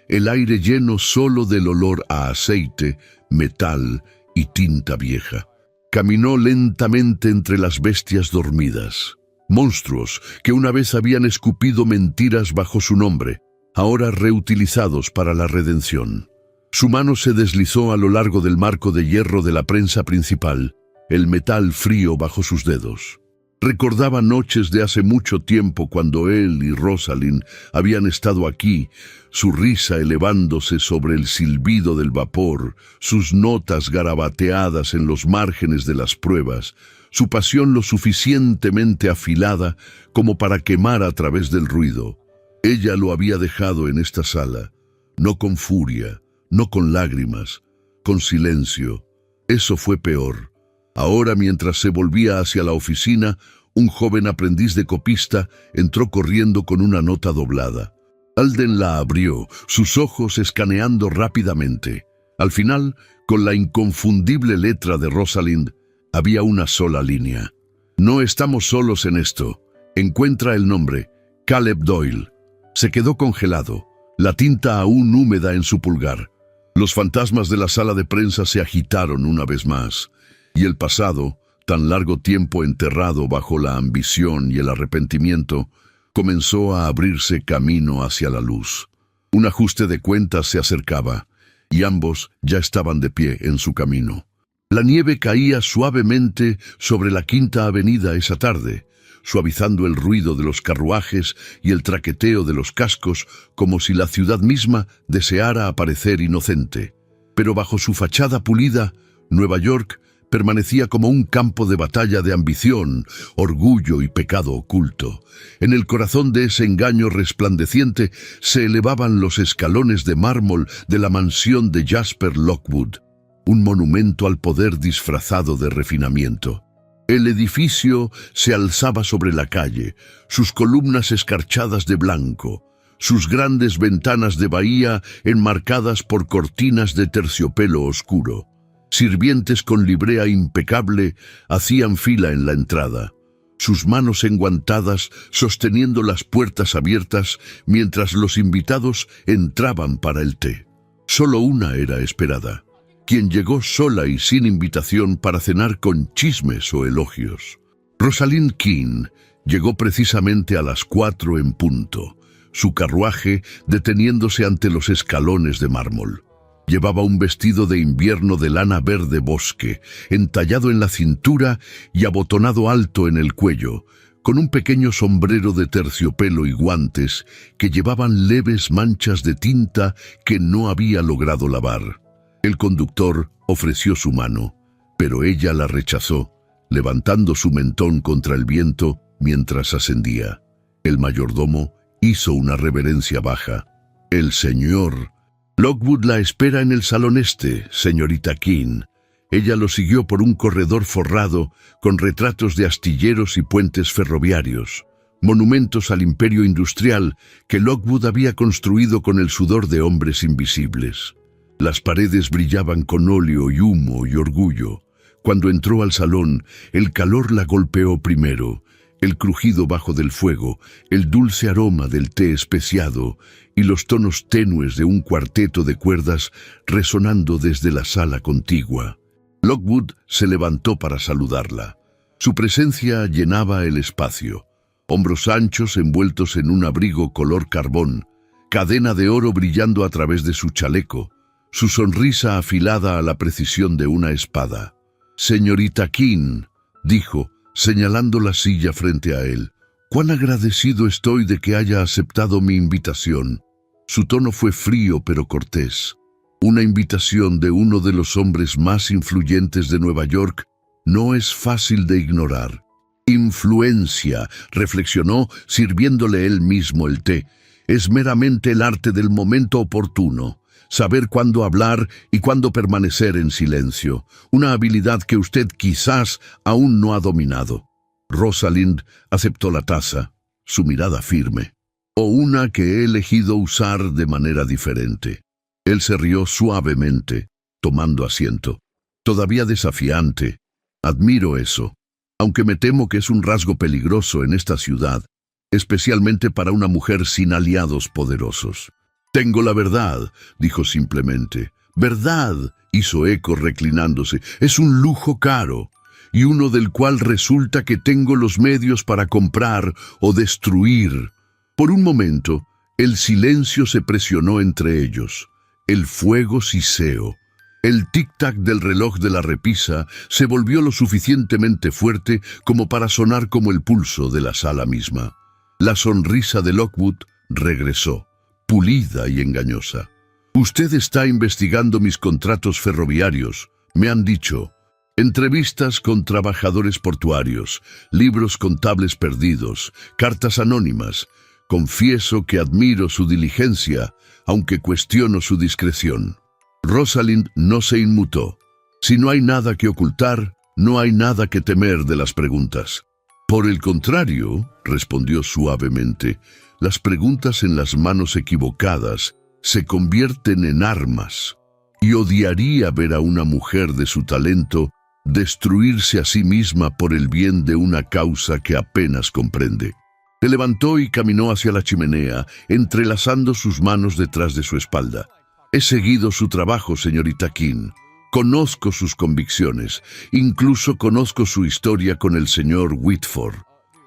El aire lleno solo del olor a aceite, metal y tinta vieja. Caminó lentamente entre las bestias dormidas. Monstruos que una vez habían escupido mentiras bajo su nombre, ahora reutilizados para la redención. Su mano se deslizó a lo largo del marco de hierro de la prensa principal, el metal frío bajo sus dedos. Recordaba noches de hace mucho tiempo cuando él y Rosalind habían estado aquí, su risa elevándose sobre el silbido del vapor, sus notas garabateadas en los márgenes de las pruebas, su pasión lo suficientemente afilada como para quemar a través del ruido. Ella lo había dejado en esta sala, no con furia, no con lágrimas, con silencio. Eso fue peor. Ahora, mientras se volvía hacia la oficina, un joven aprendiz de copista entró corriendo con una nota doblada. Alden la abrió, sus ojos escaneando rápidamente. Al final, con la inconfundible letra de Rosalind, había una sola línea. «No estamos solos en esto. Encuentra el nombre, Caleb Doyle». Se quedó congelado, la tinta aún húmeda en su pulgar. Los fantasmas de la sala de prensa se agitaron una vez más, y el pasado, tan largo tiempo enterrado bajo la ambición y el arrepentimiento, comenzó a abrirse camino hacia la luz. Un ajuste de cuentas se acercaba, y ambos ya estaban de pie en su camino. La nieve caía suavemente sobre la Quinta Avenida esa tarde, suavizando el ruido de los carruajes y el traqueteo de los cascos, como si la ciudad misma deseara aparecer inocente. Pero bajo su fachada pulida, Nueva York permanecía como un campo de batalla de ambición, orgullo y pecado oculto. En el corazón de ese engaño resplandeciente se elevaban los escalones de mármol de la mansión de Jasper Lockwood, un monumento al poder disfrazado de refinamiento. El edificio se alzaba sobre la calle, sus columnas escarchadas de blanco, sus grandes ventanas de bahía enmarcadas por cortinas de terciopelo oscuro. Sirvientes con librea impecable hacían fila en la entrada, sus manos enguantadas sosteniendo las puertas abiertas mientras los invitados entraban para el té. Solo una era esperada, quien llegó sola y sin invitación para cenar con chismes o elogios. Rosalind Keene llegó precisamente a las 4 en punto, su carruaje deteniéndose ante los escalones de mármol. Llevaba un vestido de invierno de lana verde bosque, entallado en la cintura y abotonado alto en el cuello, con un pequeño sombrero de terciopelo y guantes que llevaban leves manchas de tinta que no había logrado lavar. El conductor ofreció su mano, pero ella la rechazó, levantando su mentón contra el viento mientras ascendía. El mayordomo hizo una reverencia baja. «El señor Lockwood la espera en el salón este, señorita King». Ella lo siguió por un corredor forrado con retratos de astilleros y puentes ferroviarios, monumentos al imperio industrial que Lockwood había construido con el sudor de hombres invisibles. Las paredes brillaban con óleo y humo y orgullo. Cuando entró al salón, el calor la golpeó primero, el crujido bajo del fuego, el dulce aroma del té especiado y los tonos tenues de un cuarteto de cuerdas resonando desde la sala contigua. Lockwood se levantó para saludarla. Su presencia llenaba el espacio. Hombros anchos envueltos en un abrigo color carbón, cadena de oro brillando a través de su chaleco, su sonrisa afilada a la precisión de una espada. «Señorita King», dijo, señalando la silla frente a él, «cuán agradecido estoy de que haya aceptado mi invitación». Su tono fue frío pero cortés. Una invitación de uno de los hombres más influyentes de Nueva York no es fácil de ignorar. Influencia, reflexionó, sirviéndole él mismo el té, es meramente el arte del momento oportuno, saber cuándo hablar y cuándo permanecer en silencio, una habilidad que usted quizás aún no ha dominado. Rosalind aceptó la taza, su mirada firme, o una que he elegido usar de manera diferente. Él se rió suavemente, tomando asiento. Todavía desafiante. Admiro eso, aunque me temo que es un rasgo peligroso en esta ciudad, especialmente para una mujer sin aliados poderosos. «Tengo la verdad», dijo simplemente. «Verdad», hizo eco reclinándose, «es un lujo caro, y uno del cual resulta que tengo los medios para comprar o destruir». Por un momento, el silencio se presionó entre ellos. El fuego siseó. El tic-tac del reloj de la repisa se volvió lo suficientemente fuerte como para sonar como el pulso de la sala misma. La sonrisa de Lockwood regresó, pulida y engañosa. «Usted está investigando mis contratos ferroviarios, me han dicho. Entrevistas con trabajadores portuarios, libros contables perdidos, cartas anónimas. Confieso que admiro su diligencia, aunque cuestiono su discreción». Rosalind no se inmutó. Si no hay nada que ocultar, no hay nada que temer de las preguntas. «Por el contrario», respondió suavemente, «las preguntas en las manos equivocadas se convierten en armas, y odiaría ver a una mujer de su talento destruirse a sí misma por el bien de una causa que apenas comprende». Se levantó y caminó hacia la chimenea, entrelazando sus manos detrás de su espalda. «He seguido su trabajo, señorita King. Conozco sus convicciones. Incluso conozco su historia con el señor Whitford».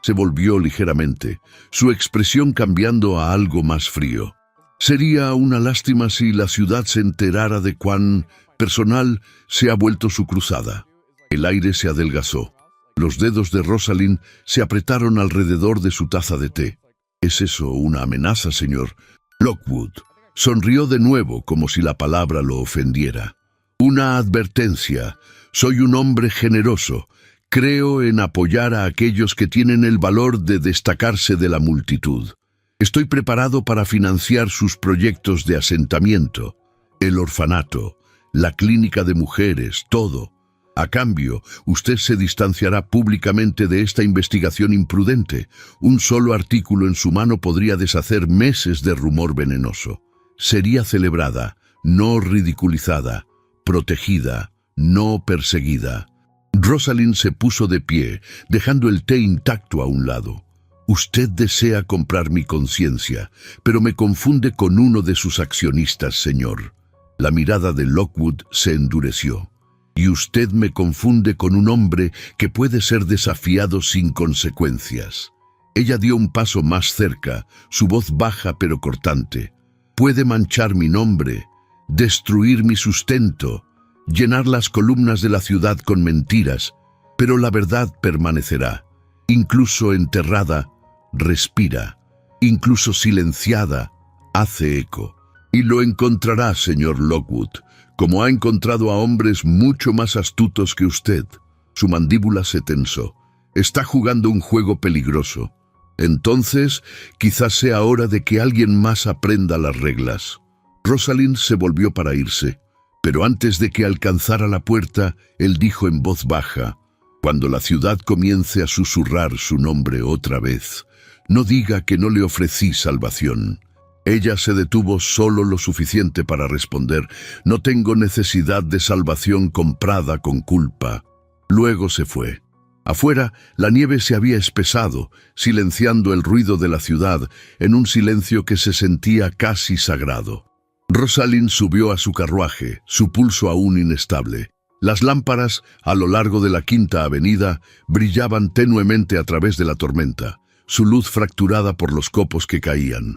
Se volvió ligeramente, su expresión cambiando a algo más frío. «Sería una lástima si la ciudad se enterara de cuán personal se ha vuelto su cruzada». El aire se adelgazó. Los dedos de Rosalind se apretaron alrededor de su taza de té. «¿Es eso una amenaza, señor?» Lockwood sonrió de nuevo como si la palabra lo ofendiera. «Una advertencia. Soy un hombre generoso. Creo en apoyar a aquellos que tienen el valor de destacarse de la multitud. Estoy preparado para financiar sus proyectos de asentamiento, el orfanato, la clínica de mujeres, todo. A cambio, usted se distanciará públicamente de esta investigación imprudente. Un solo artículo en su mano podría deshacer meses de rumor venenoso. Sería celebrada, no ridiculizada, protegida, no perseguida». Rosalind se puso de pie, dejando el té intacto a un lado. «Usted desea comprar mi conciencia, pero me confunde con uno de sus accionistas, señor». La mirada de Lockwood se endureció. «Y usted me confunde con un hombre que puede ser desafiado sin consecuencias». Ella dio un paso más cerca, su voz baja pero cortante. «Puede manchar mi nombre, destruir mi sustento, llenar las columnas de la ciudad con mentiras, pero la verdad permanecerá. Incluso enterrada, respira. Incluso silenciada, hace eco. Y lo encontrará, señor Lockwood, como ha encontrado a hombres mucho más astutos que usted. Su mandíbula se tensó. Está jugando un juego peligroso. Entonces, quizás sea hora de que alguien más aprenda las reglas. Rosalind se volvió para irse, pero antes de que alcanzara la puerta, él dijo en voz baja: «Cuando la ciudad comience a susurrar su nombre otra vez, no diga que no le ofrecí salvación». Ella se detuvo solo lo suficiente para responder: «No tengo necesidad de salvación comprada con culpa». Luego se fue. Afuera, la nieve se había espesado, silenciando el ruido de la ciudad en un silencio que se sentía casi sagrado. Rosalind subió a su carruaje, su pulso aún inestable. Las lámparas, a lo largo de la Quinta Avenida, brillaban tenuemente a través de la tormenta, su luz fracturada por los copos que caían.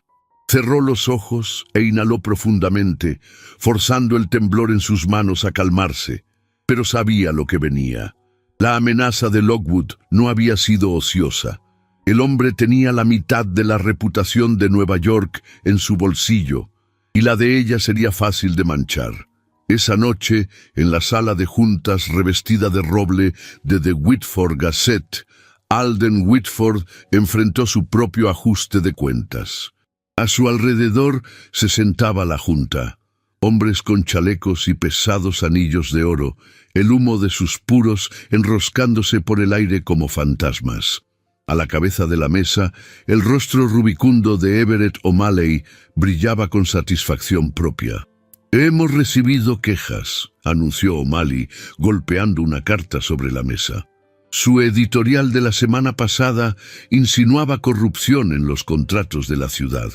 Cerró los ojos e inhaló profundamente, forzando el temblor en sus manos a calmarse, pero sabía lo que venía. La amenaza de Lockwood no había sido ociosa. El hombre tenía la mitad de la reputación de Nueva York en su bolsillo, y la de ella sería fácil de manchar. Esa noche, en la sala de juntas revestida de roble de The Whitford Gazette, Alden Whitford enfrentó su propio ajuste de cuentas. A su alrededor se sentaba la junta, hombres con chalecos y pesados anillos de oro, el humo de sus puros enroscándose por el aire como fantasmas. A la cabeza de la mesa, el rostro rubicundo de Everett O'Malley brillaba con satisfacción propia. «Hemos recibido quejas», anunció O'Malley, golpeando una carta sobre la mesa. Su editorial de la semana pasada insinuaba corrupción en los contratos de la ciudad.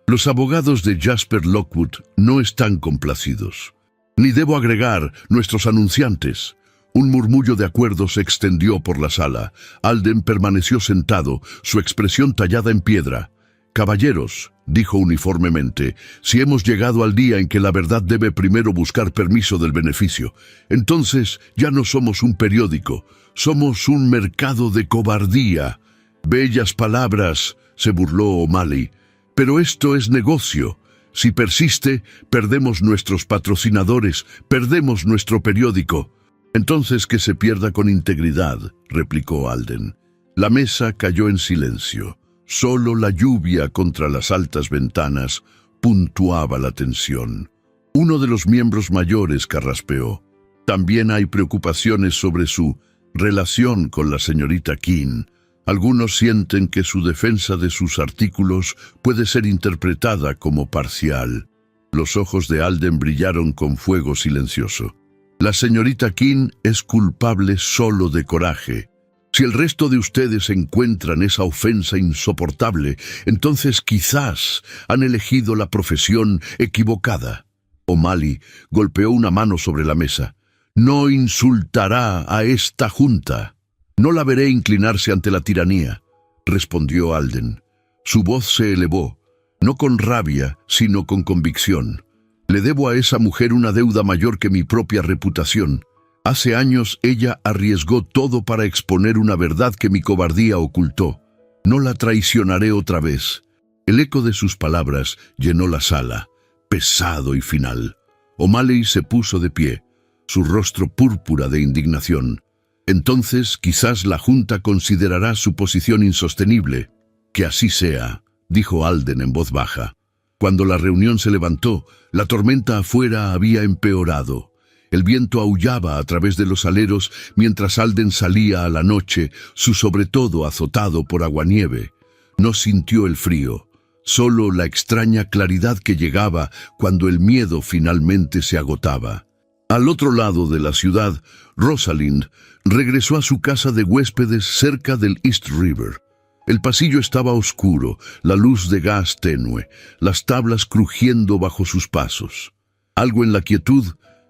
Los abogados de Jasper Lockwood no están complacidos. Ni debo agregar, nuestros anunciantes. Un murmullo de acuerdo se extendió por la sala. Alden permaneció sentado, su expresión tallada en piedra. «Caballeros», dijo uniformemente, «si hemos llegado al día en que la verdad debe primero buscar permiso del beneficio, entonces ya no somos un periódico, somos un mercado de cobardía». «Bellas palabras», se burló O'Malley, «pero esto es negocio. Si persiste, perdemos nuestros patrocinadores, perdemos nuestro periódico». «Entonces que se pierda con integridad», replicó Alden. La mesa cayó en silencio. Solo la lluvia contra las altas ventanas puntuaba la tensión. Uno de los miembros mayores carraspeó: «También hay preocupaciones sobre su relación con la señorita Keene. Algunos sienten que su defensa de sus artículos puede ser interpretada como parcial». Los ojos de Alden brillaron con fuego silencioso. «La señorita Keene es culpable solo de coraje. Si el resto de ustedes encuentran esa ofensa insoportable, entonces quizás han elegido la profesión equivocada». O'Malley golpeó una mano sobre la mesa. «No insultará a esta junta». «No la veré inclinarse ante la tiranía», respondió Alden. Su voz se elevó, no con rabia, sino con convicción. «Le debo a esa mujer una deuda mayor que mi propia reputación. Hace años ella arriesgó todo para exponer una verdad que mi cobardía ocultó. No la traicionaré otra vez». El eco de sus palabras llenó la sala, pesado y final. O'Malley se puso de pie, su rostro púrpura de indignación. «Entonces quizás la Junta considerará su posición insostenible». «Que así sea», dijo Alden en voz baja. Cuando la reunión se levantó, la tormenta afuera había empeorado. El viento aullaba a través de los aleros mientras Alden salía a la noche, su sobretodo azotado por aguanieve. No sintió el frío, solo la extraña claridad que llegaba cuando el miedo finalmente se agotaba. Al otro lado de la ciudad, Rosalind regresó a su casa de huéspedes cerca del East River. El pasillo estaba oscuro, la luz de gas tenue, las tablas crujiendo bajo sus pasos. Algo en la quietud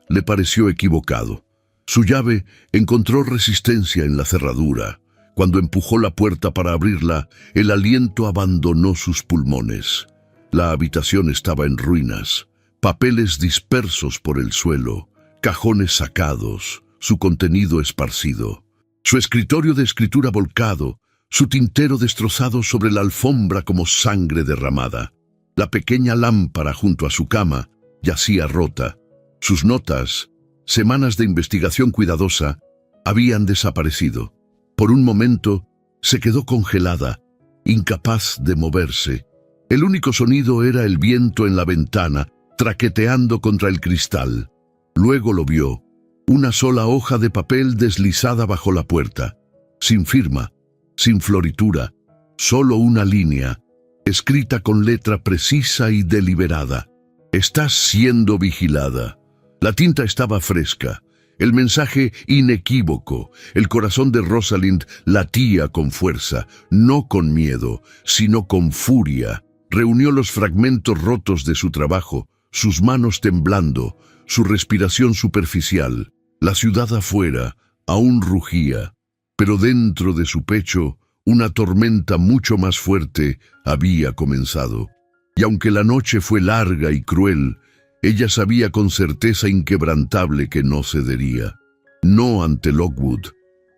le pareció equivocado. Su llave encontró resistencia en la cerradura. Cuando empujó la puerta para abrirla, el aliento abandonó sus pulmones. La habitación estaba en ruinas, papeles dispersos por el suelo, cajones sacados, su contenido esparcido. Su escritorio de escritura volcado, su tintero destrozado sobre la alfombra como sangre derramada. La pequeña lámpara junto a su cama yacía rota. Sus notas, semanas de investigación cuidadosa, habían desaparecido. Por un momento, se quedó congelada, incapaz de moverse. El único sonido era el viento en la ventana, traqueteando contra el cristal. Luego lo vio, una sola hoja de papel deslizada bajo la puerta, sin firma, sin floritura, solo una línea, escrita con letra precisa y deliberada. «Estás siendo vigilada». La tinta estaba fresca, el mensaje inequívoco. El corazón de Rosalind latía con fuerza, no con miedo, sino con furia. Reunió los fragmentos rotos de su trabajo, sus manos temblando, su respiración superficial. La ciudad afuera aún rugía, pero dentro de su pecho una tormenta mucho más fuerte había comenzado. Y aunque la noche fue larga y cruel, ella sabía con certeza inquebrantable que no cedería. No ante Lockwood,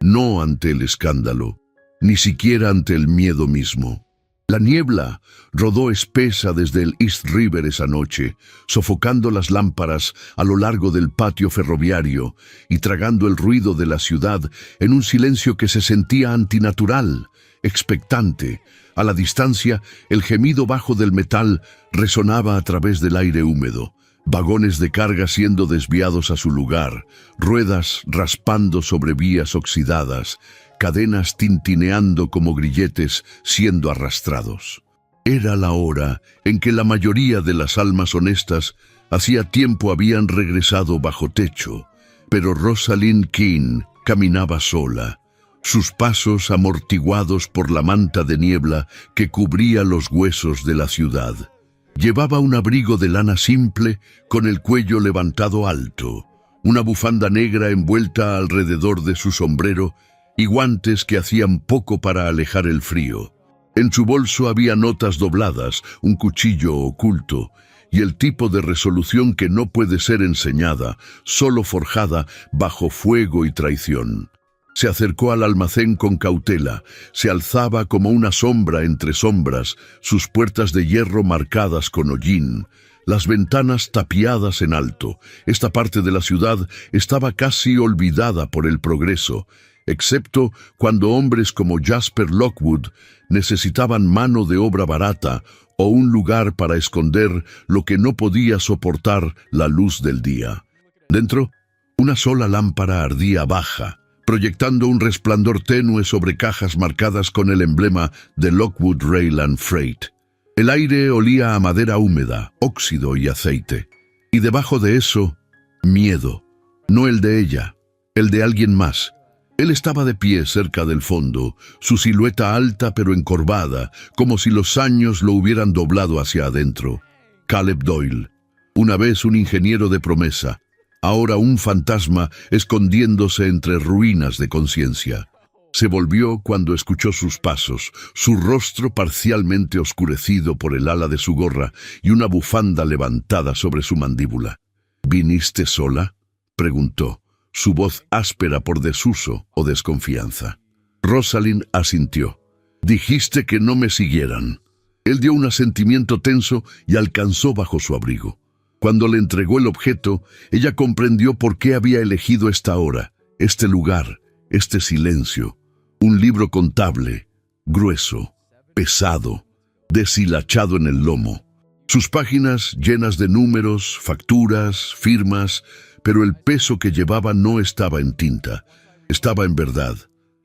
no ante el escándalo, ni siquiera ante el miedo mismo. La niebla rodó espesa desde el East River esa noche, sofocando las lámparas a lo largo del patio ferroviario y tragando el ruido de la ciudad en un silencio que se sentía antinatural, expectante. A la distancia, el gemido bajo del metal resonaba a través del aire húmedo. Vagones de carga siendo desviados a su lugar, ruedas raspando sobre vías oxidadas, cadenas tintineando como grilletes siendo arrastrados. Era la hora en que la mayoría de las almas honestas hacía tiempo habían regresado bajo techo, pero Rosalind Keene caminaba sola, sus pasos amortiguados por la manta de niebla que cubría los huesos de la ciudad. Llevaba un abrigo de lana simple con el cuello levantado alto, una bufanda negra envuelta alrededor de su sombrero y guantes que hacían poco para alejar el frío. En su bolso había notas dobladas, un cuchillo oculto y el tipo de resolución que no puede ser enseñada, solo forjada bajo fuego y traición. Se acercó al almacén con cautela, se alzaba como una sombra entre sombras, sus puertas de hierro marcadas con hollín, las ventanas tapiadas en alto. Esta parte de la ciudad estaba casi olvidada por el progreso, excepto cuando hombres como Jasper Lockwood necesitaban mano de obra barata o un lugar para esconder lo que no podía soportar la luz del día. Dentro, una sola lámpara ardía baja, proyectando un resplandor tenue sobre cajas marcadas con el emblema de Lockwood Rail and Freight. El aire olía a madera húmeda, óxido y aceite. Y debajo de eso, miedo. No el de ella, el de alguien más. Él estaba de pie cerca del fondo, su silueta alta pero encorvada, como si los años lo hubieran doblado hacia adentro. Caleb Doyle, una vez un ingeniero de promesa, ahora un fantasma escondiéndose entre ruinas de conciencia. Se volvió cuando escuchó sus pasos, su rostro parcialmente oscurecido por el ala de su gorra y una bufanda levantada sobre su mandíbula. «¿Viniste sola?», preguntó, su voz áspera por desuso o desconfianza. Rosalind asintió. «Dijiste que no me siguieran». Él dio un asentimiento tenso y alcanzó bajo su abrigo. Cuando le entregó el objeto, ella comprendió por qué había elegido esta hora, este lugar, este silencio. Un libro contable, grueso, pesado, deshilachado en el lomo. Sus páginas llenas de números, facturas, firmas, pero el peso que llevaba no estaba en tinta, estaba en verdad.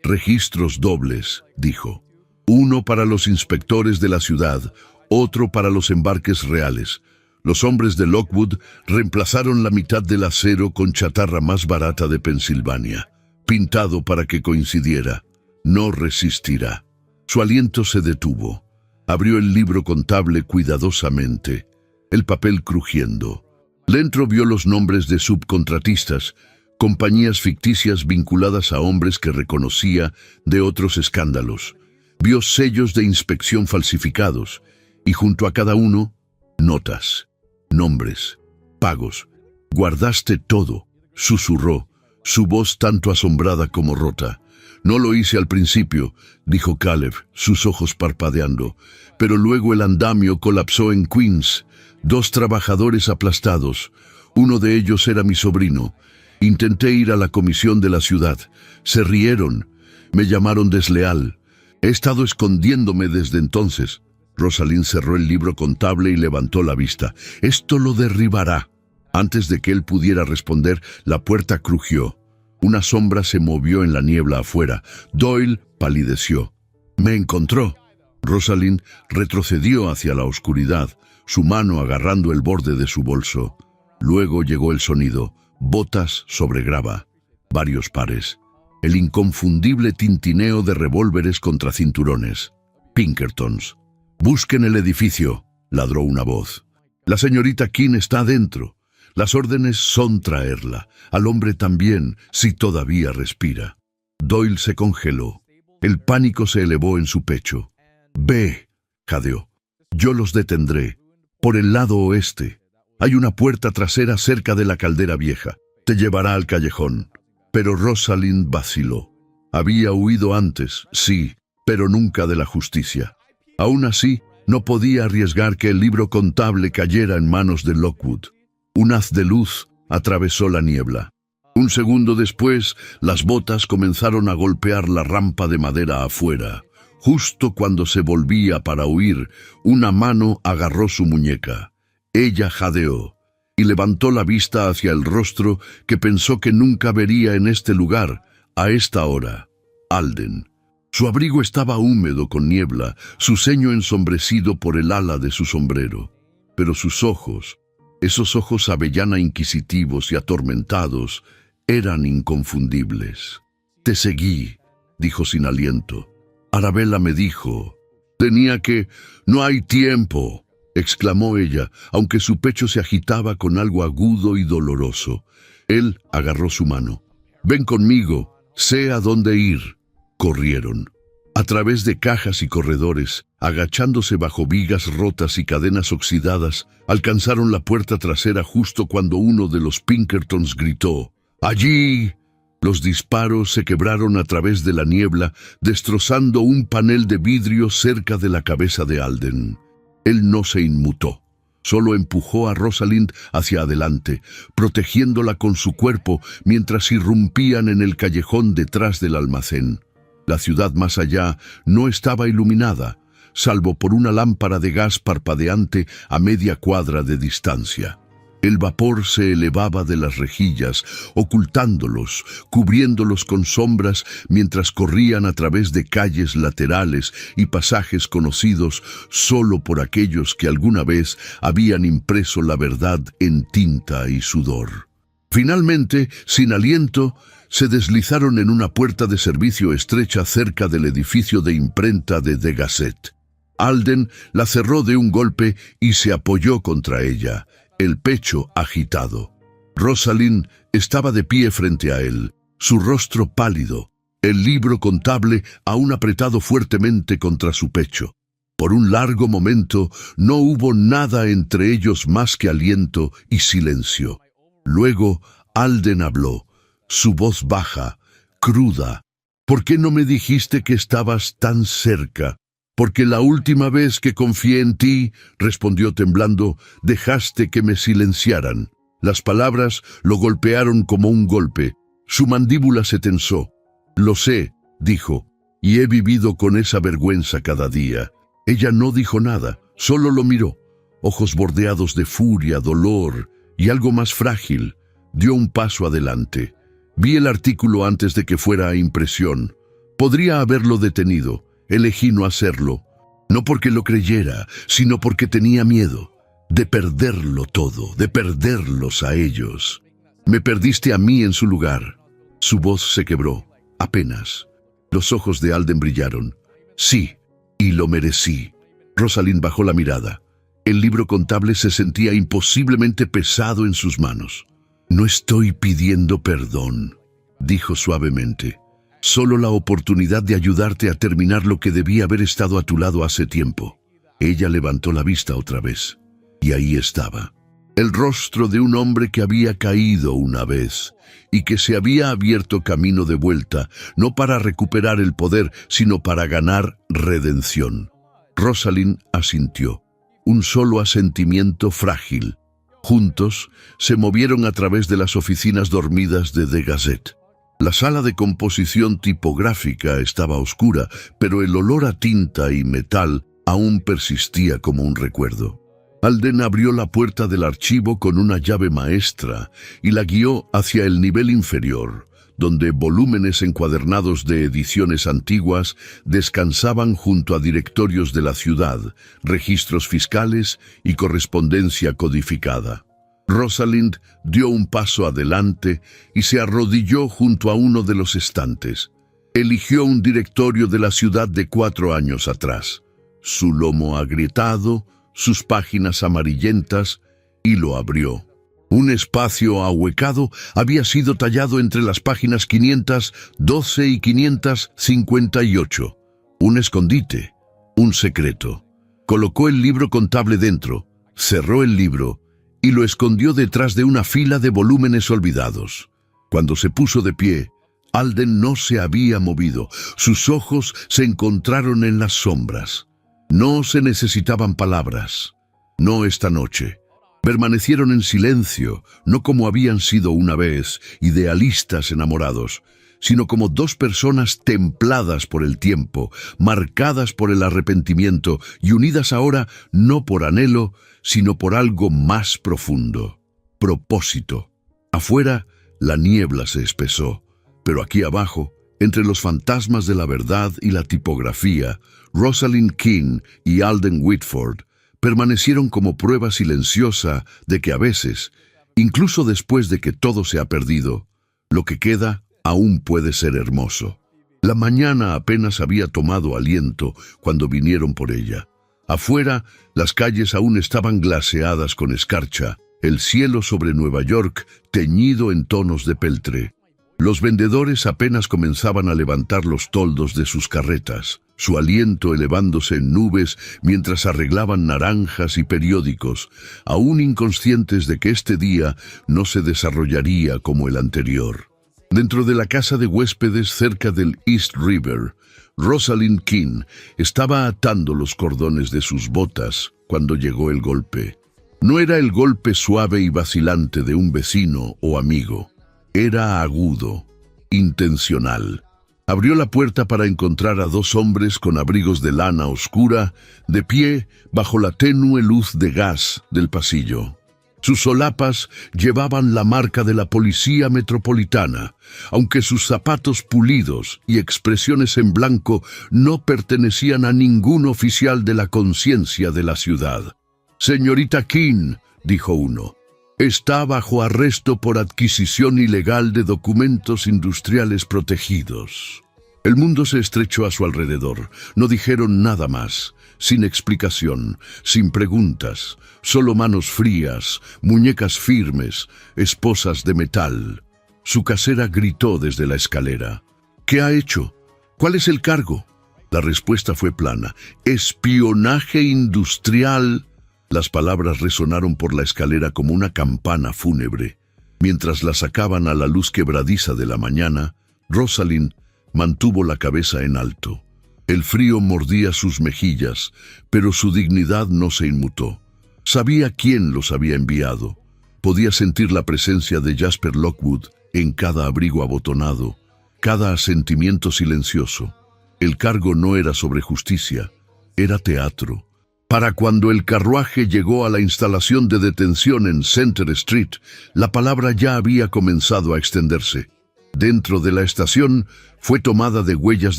«Registros dobles», dijo. «Uno para los inspectores de la ciudad, otro para los embarques reales». Los hombres de Lockwood reemplazaron la mitad del acero con chatarra más barata de Pensilvania, pintado para que coincidiera. No resistirá. Su aliento se detuvo. Abrió el libro contable cuidadosamente, el papel crujiendo. Dentro vio los nombres de subcontratistas, compañías ficticias vinculadas a hombres que reconocía de otros escándalos. Vio sellos de inspección falsificados y junto a cada uno, notas. Nombres, pagos. «Guardaste todo», susurró, su voz tanto asombrada como rota. «No lo hice al principio», dijo Caleb, sus ojos parpadeando, «pero luego el andamio colapsó en Queens. 2 trabajadores aplastados. Uno de ellos era mi sobrino. Intenté ir a la comisión de la ciudad. Se rieron. Me llamaron desleal. He estado escondiéndome desde entonces. Rosalind cerró el libro contable y levantó la vista. Esto lo derribará. Antes de que él pudiera responder, la puerta crujió. Una sombra se movió en la niebla afuera. Doyle palideció. Me encontró. Rosalind retrocedió hacia la oscuridad, su mano agarrando el borde de su bolso. Luego llegó el sonido. Botas sobre grava. Varios pares. El inconfundible tintineo de revólveres contra cinturones. Pinkertons. «Busquen el edificio», ladró una voz. «La señorita King está dentro. Las órdenes son traerla. Al hombre también, si todavía respira». Doyle se congeló. El pánico se elevó en su pecho. «Ve», jadeó. «Yo los detendré. Por el lado oeste. Hay una puerta trasera cerca de la caldera vieja. Te llevará al callejón». Pero Rosalind vaciló. Había huido antes, sí, pero nunca de la justicia. Aún así, no podía arriesgar que el libro contable cayera en manos de Lockwood. Un haz de luz atravesó la niebla. Un segundo después, las botas comenzaron a golpear la rampa de madera afuera. Justo cuando se volvía para huir, una mano agarró su muñeca. Ella jadeó y levantó la vista hacia el rostro que pensó que nunca vería en este lugar, a esta hora. Alden. Su abrigo estaba húmedo con niebla, su ceño ensombrecido por el ala de su sombrero. Pero sus ojos, esos ojos avellana inquisitivos y atormentados, eran inconfundibles. «Te seguí», dijo sin aliento. «Arabella me dijo. Tenía que... No hay tiempo», exclamó ella, aunque su pecho se agitaba con algo agudo y doloroso. Él agarró su mano. «Ven conmigo, sé a dónde ir». Corrieron. A través de cajas y corredores, agachándose bajo vigas rotas y cadenas oxidadas, alcanzaron la puerta trasera justo cuando uno de los Pinkertons gritó: «¡Allí!». Los disparos se quebraron a través de la niebla, destrozando un panel de vidrio cerca de la cabeza de Alden. Él no se inmutó. Solo empujó a Rosalind hacia adelante, protegiéndola con su cuerpo mientras irrumpían en el callejón detrás del almacén. La ciudad más allá no estaba iluminada, salvo por una lámpara de gas parpadeante a media cuadra de distancia. El vapor se elevaba de las rejillas, ocultándolos, cubriéndolos con sombras mientras corrían a través de calles laterales y pasajes conocidos solo por aquellos que alguna vez habían impreso la verdad en tinta y sudor. Finalmente, sin aliento, se deslizaron en una puerta de servicio estrecha cerca del edificio de imprenta de The Gazette. Alden la cerró de un golpe y se apoyó contra ella, el pecho agitado. Rosalind estaba de pie frente a él, su rostro pálido, el libro contable aún apretado fuertemente contra su pecho. Por un largo momento no hubo nada entre ellos más que aliento y silencio. Luego Alden habló, su voz baja, cruda. «¿Por qué no me dijiste que estabas tan cerca?» «Porque la última vez que confié en ti», respondió temblando, «dejaste que me silenciaran». Las palabras lo golpearon como un golpe. Su mandíbula se tensó. «Lo sé», dijo, «y he vivido con esa vergüenza cada día». Ella no dijo nada, solo lo miró. Ojos bordeados de furia, dolor y algo más frágil. Dio un paso adelante. Vi el artículo antes de que fuera a impresión. Podría haberlo detenido. Elegí no hacerlo. No porque lo creyera, sino porque tenía miedo. De perderlo todo, de perderlos a ellos. Me perdiste a mí en su lugar. Su voz se quebró, apenas. Los ojos de Alden brillaron. Sí, y lo merecí. Rosalind bajó la mirada. El libro contable se sentía imposiblemente pesado en sus manos. «No estoy pidiendo perdón», dijo suavemente. «Solo la oportunidad de ayudarte a terminar lo que debía haber estado a tu lado hace tiempo». Ella levantó la vista otra vez. Y ahí estaba. El rostro de un hombre que había caído una vez y que se había abierto camino de vuelta, no para recuperar el poder, sino para ganar redención. Rosalind asintió. Un solo asentimiento frágil. Juntos, se movieron a través de las oficinas dormidas de The Gazette. La sala de composición tipográfica estaba oscura, pero el olor a tinta y metal aún persistía como un recuerdo. Alden abrió la puerta del archivo con una llave maestra y la guió hacia el nivel inferior, donde volúmenes encuadernados de ediciones antiguas descansaban junto a directorios de la ciudad, registros fiscales y correspondencia codificada. Rosalind dio un paso adelante y se arrodilló junto a uno de los estantes. Eligió un directorio de la ciudad de 4 años atrás. Su lomo agrietado, sus páginas amarillentas, y lo abrió. Un espacio ahuecado había sido tallado entre las páginas 512 y 558. Un escondite, un secreto. Colocó el libro contable dentro, cerró el libro y lo escondió detrás de una fila de volúmenes olvidados. Cuando se puso de pie, Alden no se había movido. Sus ojos se encontraron en las sombras. No se necesitaban palabras. No esta noche. Permanecieron en silencio, no como habían sido una vez, idealistas enamorados, sino como dos personas templadas por el tiempo, marcadas por el arrepentimiento y unidas ahora no por anhelo, sino por algo más profundo. Propósito. Afuera, la niebla se espesó, pero aquí abajo, entre los fantasmas de la verdad y la tipografía, Rosalind King y Alden Whitford permanecieron como prueba silenciosa de que a veces, incluso después de que todo se ha perdido, lo que queda aún puede ser hermoso. La mañana apenas había tomado aliento cuando vinieron por ella. Afuera, las calles aún estaban glaseadas con escarcha, el cielo sobre Nueva York teñido en tonos de peltre. Los vendedores apenas comenzaban a levantar los toldos de sus carretas, su aliento elevándose en nubes mientras arreglaban naranjas y periódicos, aún inconscientes de que este día no se desarrollaría como el anterior. Dentro de la casa de huéspedes cerca del East River, Rosalind King estaba atando los cordones de sus botas cuando llegó el golpe. No era el golpe suave y vacilante de un vecino o amigo. Era agudo, intencional. Abrió la puerta para encontrar a dos hombres con abrigos de lana oscura, de pie bajo la tenue luz de gas del pasillo. Sus solapas llevaban la marca de la policía metropolitana, aunque sus zapatos pulidos y expresiones en blanco no pertenecían a ningún oficial de la conciencia de la ciudad. «Señorita King», dijo uno, «está bajo arresto por adquisición ilegal de documentos industriales protegidos». El mundo se estrechó a su alrededor. No dijeron nada más, sin explicación, sin preguntas, solo manos frías, muñecas firmes, esposas de metal. Su casera gritó desde la escalera. «¿Qué ha hecho? ¿Cuál es el cargo?» La respuesta fue plana. «Espionaje industrial». Las palabras resonaron por la escalera como una campana fúnebre. Mientras la sacaban a la luz quebradiza de la mañana, Rosalind mantuvo la cabeza en alto. El frío mordía sus mejillas, pero su dignidad no se inmutó. Sabía quién los había enviado. Podía sentir la presencia de Jasper Lockwood en cada abrigo abotonado, cada asentimiento silencioso. El cargo no era sobre justicia, era teatro. Para cuando el carruaje llegó a la instalación de detención en Center Street, la palabra ya había comenzado a extenderse. Dentro de la estación fue tomada de huellas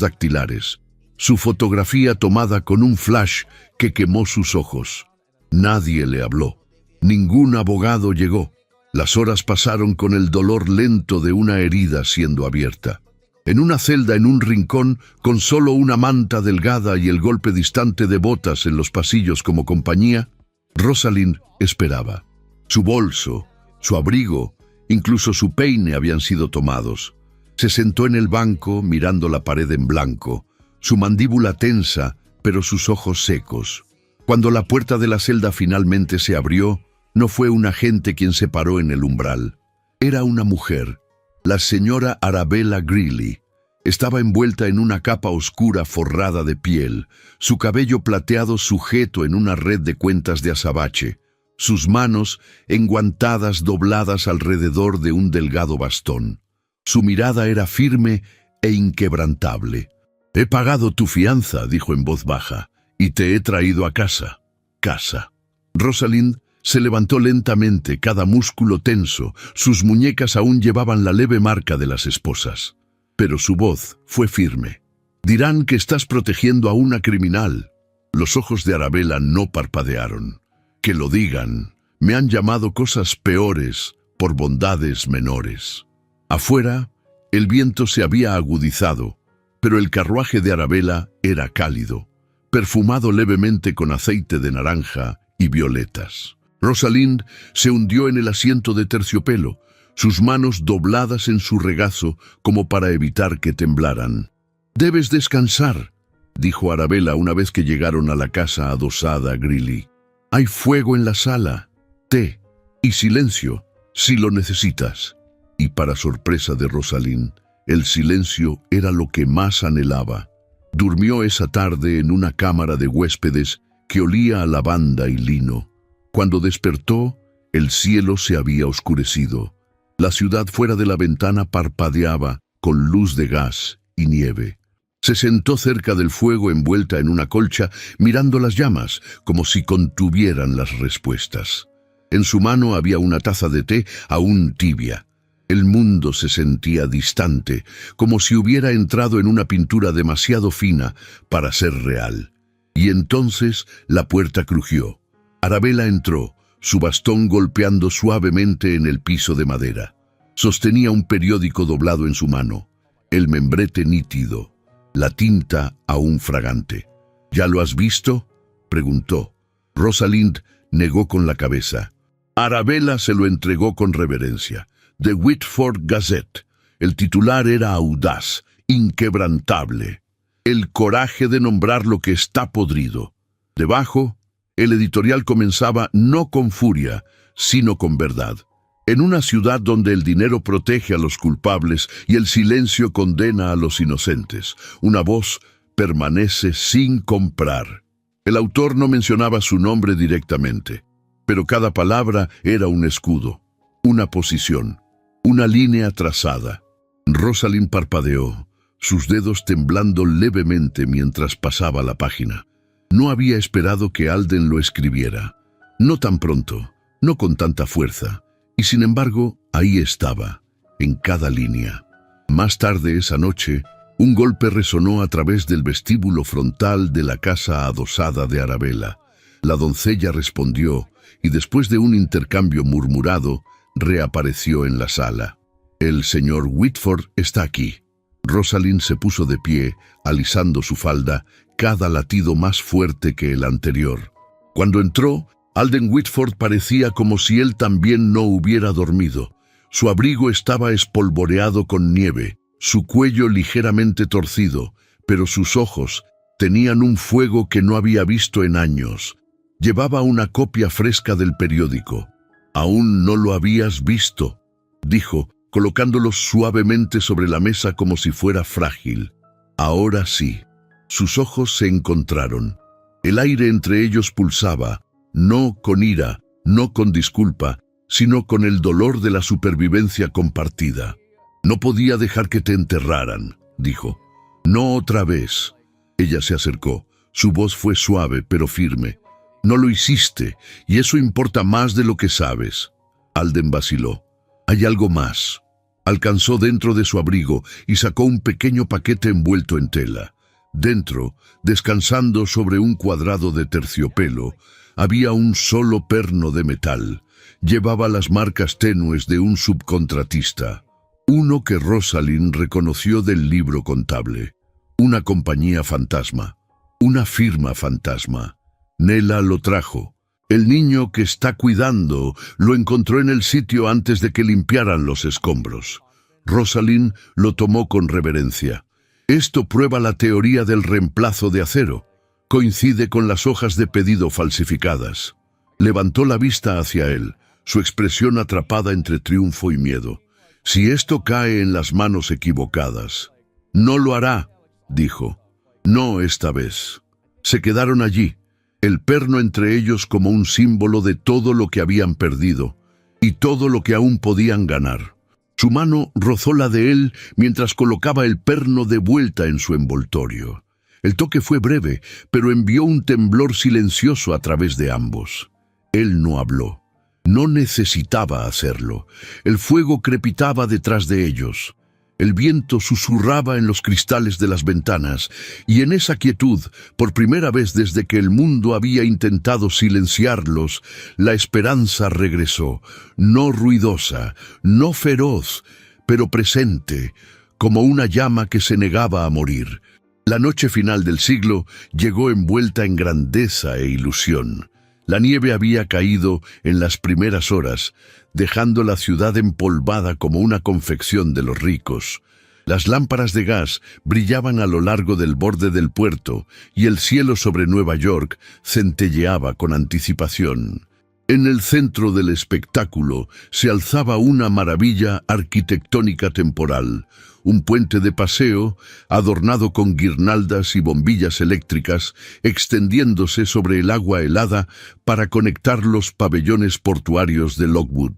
dactilares. Su fotografía tomada con un flash que quemó sus ojos. Nadie le habló. Ningún abogado llegó. Las horas pasaron con el dolor lento de una herida siendo abierta. En una celda en un rincón, con solo una manta delgada y el golpe distante de botas en los pasillos como compañía, Rosalind esperaba. Su bolso, su abrigo, incluso su peine habían sido tomados. Se sentó en el banco mirando la pared en blanco, su mandíbula tensa, pero sus ojos secos. Cuando la puerta de la celda finalmente se abrió, no fue un agente quien se paró en el umbral. Era una mujer, la señora Arabella Greeley. Estaba envuelta en una capa oscura forrada de piel, su cabello plateado sujeto en una red de cuentas de azabache. sus manos enguantadas dobladas alrededor de un delgado bastón. Su mirada era firme e inquebrantable. «He pagado tu fianza», dijo en voz baja, «y te he traído a casa». Casa. Rosalind se levantó lentamente, cada músculo tenso. Sus muñecas aún llevaban la leve marca de las esposas. Pero su voz fue firme. «Dirán que estás protegiendo a una criminal». Los ojos de Arabella no parpadearon. «Que lo digan. Me han llamado cosas peores por bondades menores». Afuera, el viento se había agudizado, pero el carruaje de Arabella era cálido, perfumado levemente con aceite de naranja y violetas. Rosalind se hundió en el asiento de terciopelo, sus manos dobladas en su regazo como para evitar que temblaran. «Debes descansar», dijo Arabella una vez que llegaron a la casa adosada Greeley. «Hay fuego en la sala, té y silencio, si lo necesitas». Y para sorpresa de Rosalind, el silencio era lo que más anhelaba. Durmió esa tarde en una cámara de huéspedes que olía a lavanda y lino. Cuando despertó, el cielo se había oscurecido. La ciudad fuera de la ventana parpadeaba con luz de gas y nieve. Se sentó cerca del fuego envuelta en una colcha, mirando las llamas, como si contuvieran las respuestas. En su mano había una taza de té aún tibia. El mundo se sentía distante, como si hubiera entrado en una pintura demasiado fina para ser real. Y entonces la puerta crujió. Arabella entró, su bastón golpeando suavemente en el piso de madera. Sostenía un periódico doblado en su mano, el membrete nítido, la tinta aún fragante. «¿Ya lo has visto?», preguntó. Rosalind negó con la cabeza. Arabella se lo entregó con reverencia. The Whitford Gazette. El titular era audaz, inquebrantable. El coraje de nombrar lo que está podrido. Debajo, el editorial comenzaba no con furia, sino con verdad. En una ciudad donde el dinero protege a los culpables y el silencio condena a los inocentes, una voz permanece sin comprar. El autor no mencionaba su nombre directamente, pero cada palabra era un escudo, una posición, una línea trazada. Rosalind parpadeó, sus dedos temblando levemente mientras pasaba la página. No había esperado que Alden lo escribiera. No tan pronto, no con tanta fuerza. Y sin embargo, ahí estaba, en cada línea. Más tarde esa noche, un golpe resonó a través del vestíbulo frontal de la casa adosada de Arabella. La doncella respondió, y después de un intercambio murmurado, reapareció en la sala. «El señor Whitford está aquí». Rosalind se puso de pie, alisando su falda, cada latido más fuerte que el anterior. Cuando entró, Alden Whitford parecía como si él también no hubiera dormido. Su abrigo estaba espolvoreado con nieve, su cuello ligeramente torcido, pero sus ojos tenían un fuego que no había visto en años. Llevaba una copia fresca del periódico. «Aún no lo habías visto», dijo, colocándolo suavemente sobre la mesa como si fuera frágil. «Ahora sí». Sus ojos se encontraron. El aire entre ellos pulsaba, no con ira, no con disculpa, sino con el dolor de la supervivencia compartida. «No podía dejar que te enterraran», dijo. «No otra vez». Ella se acercó. Su voz fue suave pero firme. «No lo hiciste, y eso importa más de lo que sabes». Alden vaciló. «Hay algo más». Alcanzó dentro de su abrigo y sacó un pequeño paquete envuelto en tela. Dentro, descansando sobre un cuadrado de terciopelo, había un solo perno de metal. Llevaba las marcas tenues de un subcontratista. Uno que Rosalind reconoció del libro contable. Una compañía fantasma. Una firma fantasma. Nella lo trajo. El niño que está cuidando lo encontró en el sitio antes de que limpiaran los escombros. Rosalind lo tomó con reverencia. Esto prueba la teoría del reemplazo de acero. Coincide con las hojas de pedido falsificadas. Levantó la vista hacia él, su expresión atrapada entre triunfo y miedo. «Si esto cae en las manos equivocadas». «No lo hará», dijo. «No esta vez». Se quedaron allí, el perno entre ellos como un símbolo de todo lo que habían perdido y todo lo que aún podían ganar. Su mano rozó la de él mientras colocaba el perno de vuelta en su envoltorio. El toque fue breve, pero envió un temblor silencioso a través de ambos. Él no habló. No necesitaba hacerlo. El fuego crepitaba detrás de ellos. El viento susurraba en los cristales de las ventanas, y en esa quietud, por primera vez desde que el mundo había intentado silenciarlos, la esperanza regresó, no ruidosa, no feroz, pero presente, como una llama que se negaba a morir. La noche final del siglo llegó envuelta en grandeza e ilusión. La nieve había caído en las primeras horas, dejando la ciudad empolvada como una confección de los ricos. Las lámparas de gas brillaban a lo largo del borde del puerto y el cielo sobre Nueva York centelleaba con anticipación. En el centro del espectáculo se alzaba una maravilla arquitectónica temporal, un puente de paseo adornado con guirnaldas y bombillas eléctricas, extendiéndose sobre el agua helada para conectar los pabellones portuarios de Lockwood.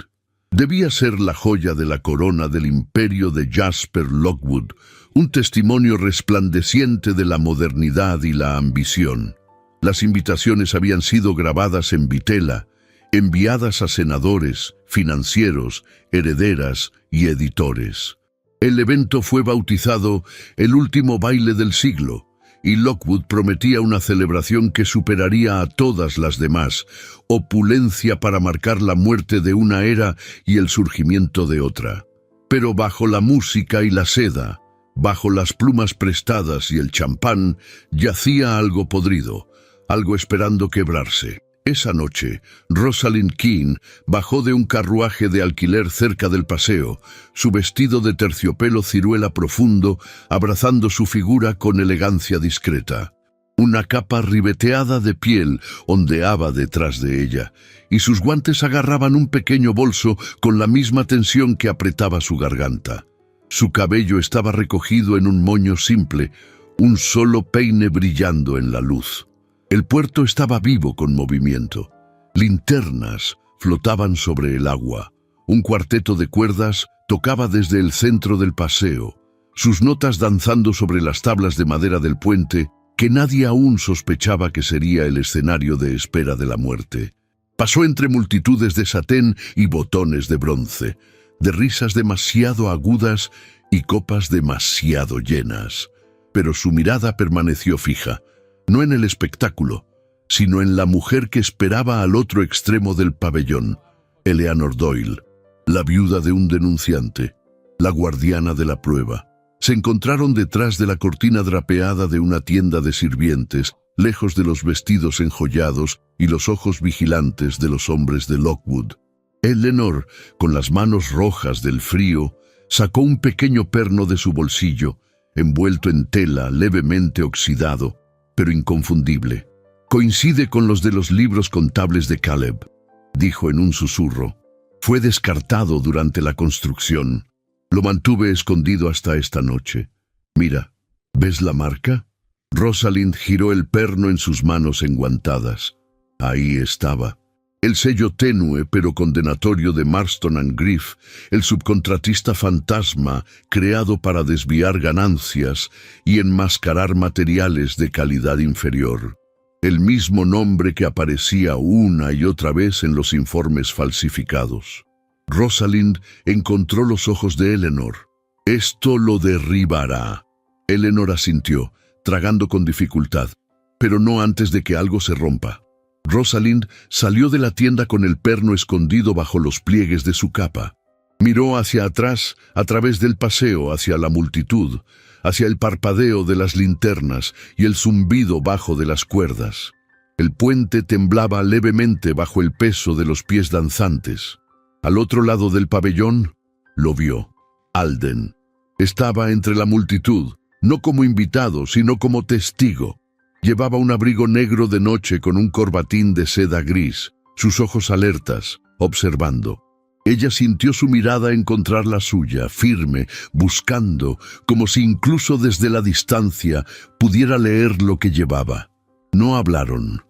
Debía ser la joya de la corona del imperio de Jasper Lockwood, un testimonio resplandeciente de la modernidad y la ambición. Las invitaciones habían sido grabadas en vitela, enviadas a senadores, financieros, herederas y editores. El evento fue bautizado el último baile del siglo, y Lockwood prometía una celebración que superaría a todas las demás, opulencia para marcar la muerte de una era y el surgimiento de otra. Pero bajo la música y la seda, bajo las plumas prestadas y el champán, yacía algo podrido, algo esperando quebrarse. Esa noche, Rosalind Keene bajó de un carruaje de alquiler cerca del paseo, su vestido de terciopelo ciruela profundo, abrazando su figura con elegancia discreta. Una capa ribeteada de piel ondeaba detrás de ella, y sus guantes agarraban un pequeño bolso con la misma tensión que apretaba su garganta. Su cabello estaba recogido en un moño simple, un solo peine brillando en la luz. El puerto estaba vivo con movimiento. Linternas flotaban sobre el agua. Un cuarteto de cuerdas tocaba desde el centro del paseo, sus notas danzando sobre las tablas de madera del puente, que nadie aún sospechaba que sería el escenario de espera de la muerte. Pasó entre multitudes de satén y botones de bronce, de risas demasiado agudas y copas demasiado llenas. Pero su mirada permaneció fija, no en el espectáculo, sino en la mujer que esperaba al otro extremo del pabellón, Eleanor Doyle, la viuda de un denunciante, la guardiana de la prueba. Se encontraron detrás de la cortina drapeada de una tienda de sirvientes, lejos de los vestidos enjollados y los ojos vigilantes de los hombres de Lockwood. Eleanor, con las manos rojas del frío, sacó un pequeño perno de su bolsillo, envuelto en tela levemente oxidado, pero inconfundible. «Coincide con los de los libros contables de Caleb», dijo en un susurro. «Fue descartado durante la construcción. Lo mantuve escondido hasta esta noche. Mira, ¿ves la marca?» Rosalind giró el perno en sus manos enguantadas. Ahí estaba. El sello tenue pero condenatorio de Marston and Griff, el subcontratista fantasma creado para desviar ganancias y enmascarar materiales de calidad inferior. El mismo nombre que aparecía una y otra vez en los informes falsificados. Rosalind encontró los ojos de Eleanor. «Esto lo derribará». Eleanor asintió, tragando con dificultad, pero no antes de que algo se rompa. Rosalind salió de la tienda con el perno escondido bajo los pliegues de su capa. Miró hacia atrás, a través del paseo, hacia la multitud, hacia el parpadeo de las linternas y el zumbido bajo de las cuerdas. El puente temblaba levemente bajo el peso de los pies danzantes. Al otro lado del pabellón, lo vio. Alden. Estaba entre la multitud, no como invitado, sino como testigo. Llevaba un abrigo negro de noche con un corbatín de seda gris, sus ojos alertas, observando. Ella sintió su mirada encontrar la suya, firme, buscando, como si incluso desde la distancia pudiera leer lo que llevaba. No hablaron.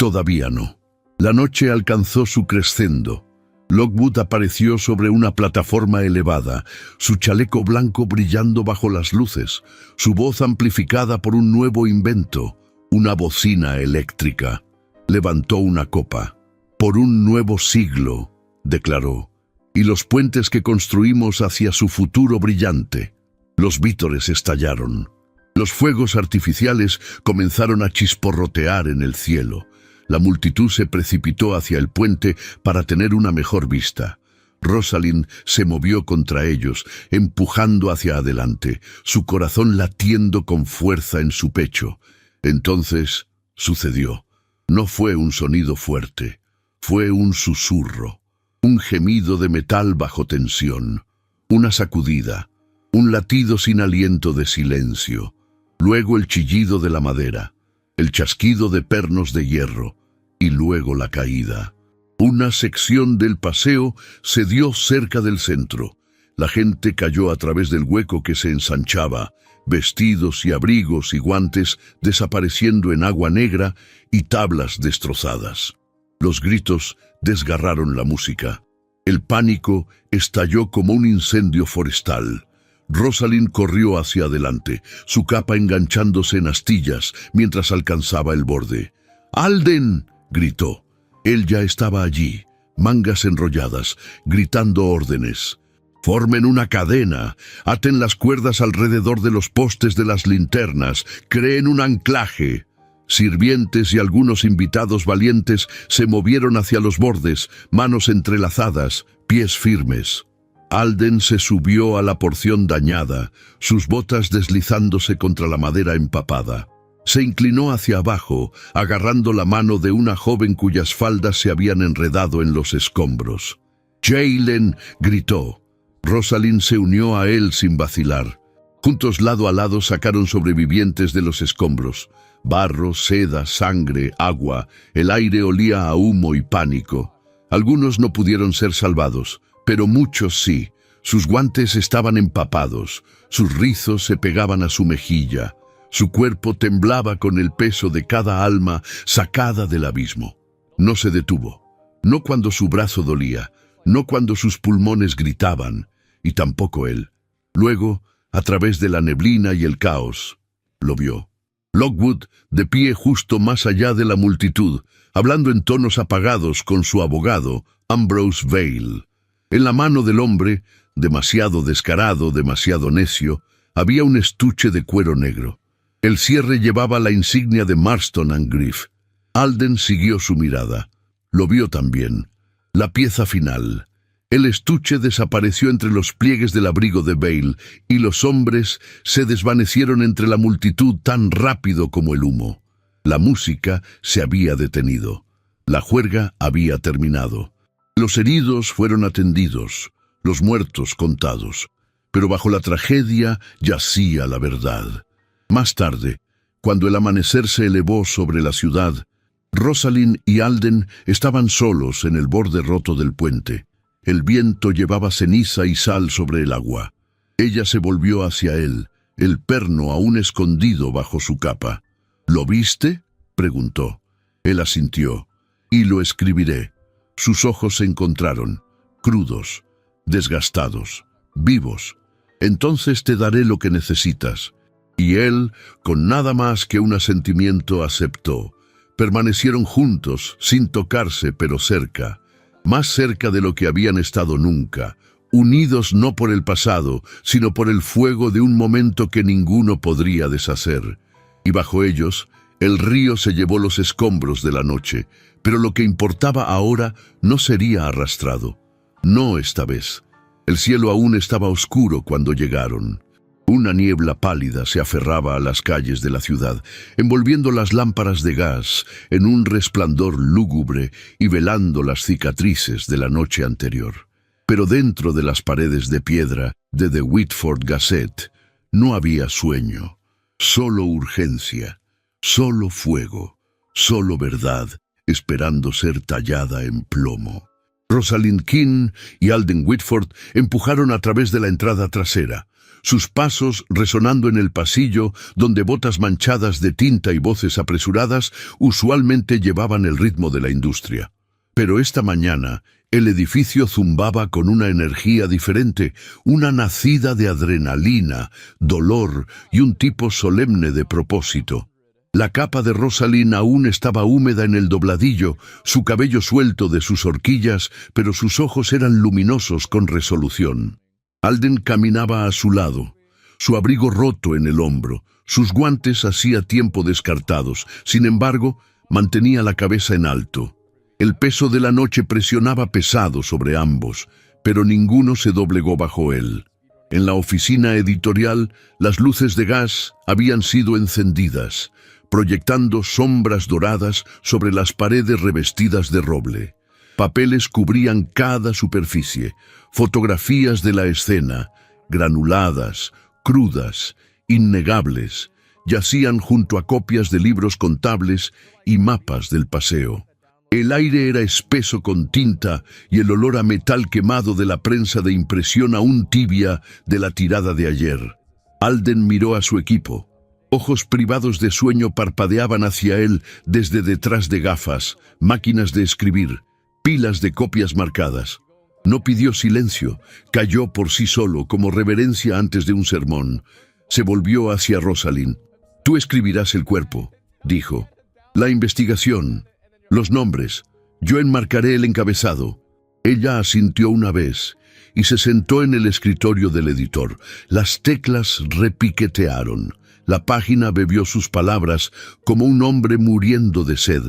Todavía no. La noche alcanzó su crescendo. Lockwood apareció sobre una plataforma elevada, su chaleco blanco brillando bajo las luces, su voz amplificada por un nuevo invento, una bocina eléctrica. Levantó una copa. «Por un nuevo siglo», declaró, «y los puentes que construimos hacia su futuro brillante». Los vítores estallaron. Los fuegos artificiales comenzaron a chisporrotear en el cielo. La multitud se precipitó hacia el puente para tener una mejor vista. Rosalind se movió contra ellos, empujando hacia adelante, su corazón latiendo con fuerza en su pecho. Entonces sucedió. No fue un sonido fuerte, fue un susurro, un gemido de metal bajo tensión, una sacudida, un latido sin aliento de silencio, luego el chillido de la madera, el chasquido de pernos de hierro, y luego la caída. Una sección del paseo se dio cerca del centro. La gente cayó a través del hueco que se ensanchaba, vestidos y abrigos y guantes desapareciendo en agua negra y tablas destrozadas. Los gritos desgarraron la música. El pánico estalló como un incendio forestal. Rosalind corrió hacia adelante, su capa enganchándose en astillas mientras alcanzaba el borde. «¡Alden!», gritó. Él ya estaba allí, mangas enrolladas, gritando órdenes. «Formen una cadena, aten las cuerdas alrededor de los postes de las linternas, creen un anclaje». Sirvientes y algunos invitados valientes se movieron hacia los bordes, manos entrelazadas, pies firmes. Alden se subió a la porción dañada, sus botas deslizándose contra la madera empapada. Se inclinó hacia abajo, agarrando la mano de una joven cuyas faldas se habían enredado en los escombros. «¡Jaylen!», gritó. Rosalind se unió a él sin vacilar. Juntos lado a lado sacaron sobrevivientes de los escombros. Barro, seda, sangre, agua, el aire olía a humo y pánico. Algunos no pudieron ser salvados, pero muchos sí. Sus guantes estaban empapados, sus rizos se pegaban a su mejilla. Su cuerpo temblaba con el peso de cada alma sacada del abismo. No se detuvo, no cuando su brazo dolía, no cuando sus pulmones gritaban, y tampoco él. Luego, a través de la neblina y el caos, lo vio. Lockwood, de pie justo más allá de la multitud, hablando en tonos apagados con su abogado, Ambrose Vail. En la mano del hombre, demasiado descarado, demasiado necio, había un estuche de cuero negro. El cierre llevaba la insignia de Marston and Griff. Alden siguió su mirada. Lo vio también. La pieza final. El estuche desapareció entre los pliegues del abrigo de Vail, y los hombres se desvanecieron entre la multitud tan rápido como el humo. La música se había detenido. La juerga había terminado. Los heridos fueron atendidos, los muertos contados. Pero bajo la tragedia yacía la verdad. Más tarde, cuando el amanecer se elevó sobre la ciudad, Rosalind y Alden estaban solos en el borde roto del puente. El viento llevaba ceniza y sal sobre el agua. Ella se volvió hacia él, el perno aún escondido bajo su capa. «¿Lo viste?», preguntó. Él asintió. «Y lo escribiré». Sus ojos se encontraron, crudos, desgastados, vivos. «Entonces te daré lo que necesitas». Y él, con nada más que un asentimiento, aceptó. Permanecieron juntos, sin tocarse, pero cerca. Más cerca de lo que habían estado nunca, unidos no por el pasado, sino por el fuego de un momento que ninguno podría deshacer. Y bajo ellos, el río se llevó los escombros de la noche, pero lo que importaba ahora no sería arrastrado. No esta vez. El cielo aún estaba oscuro cuando llegaron. Una niebla pálida se aferraba a las calles de la ciudad, envolviendo las lámparas de gas en un resplandor lúgubre y velando las cicatrices de la noche anterior. Pero dentro de las paredes de piedra de The Whitford Gazette no había sueño, solo urgencia, solo fuego, solo verdad esperando ser tallada en plomo. Rosalind King y Alden Whitford empujaron a través de la entrada trasera, sus pasos resonando en el pasillo donde botas manchadas de tinta y voces apresuradas usualmente llevaban el ritmo de la industria. Pero esta mañana, el edificio zumbaba con una energía diferente, una nacida de adrenalina, dolor y un tipo solemne de propósito. La capa de Rosalind aún estaba húmeda en el dobladillo, su cabello suelto de sus horquillas, pero sus ojos eran luminosos con resolución. Alden caminaba a su lado, su abrigo roto en el hombro, sus guantes hacía tiempo descartados. Sin embargo, mantenía la cabeza en alto. El peso de la noche presionaba pesado sobre ambos, pero ninguno se doblegó bajo él. En la oficina editorial, las luces de gas habían sido encendidas, proyectando sombras doradas sobre las paredes revestidas de roble. Papeles cubrían cada superficie, fotografías de la escena, granuladas, crudas, innegables, yacían junto a copias de libros contables y mapas del paseo. El aire era espeso con tinta y el olor a metal quemado de la prensa de impresión aún tibia de la tirada de ayer. Alden miró a su equipo. Ojos privados de sueño parpadeaban hacia él desde detrás de gafas, máquinas de escribir, pilas de copias marcadas. No pidió silencio, cayó por sí solo como reverencia antes de un sermón. Se volvió hacia Rosalind. «Tú escribirás el cuerpo», dijo. «La investigación, los nombres, yo enmarcaré el encabezado». Ella asintió una vez y se sentó en el escritorio del editor. Las teclas repiquetearon. La página bebió sus palabras como un hombre muriendo de sed.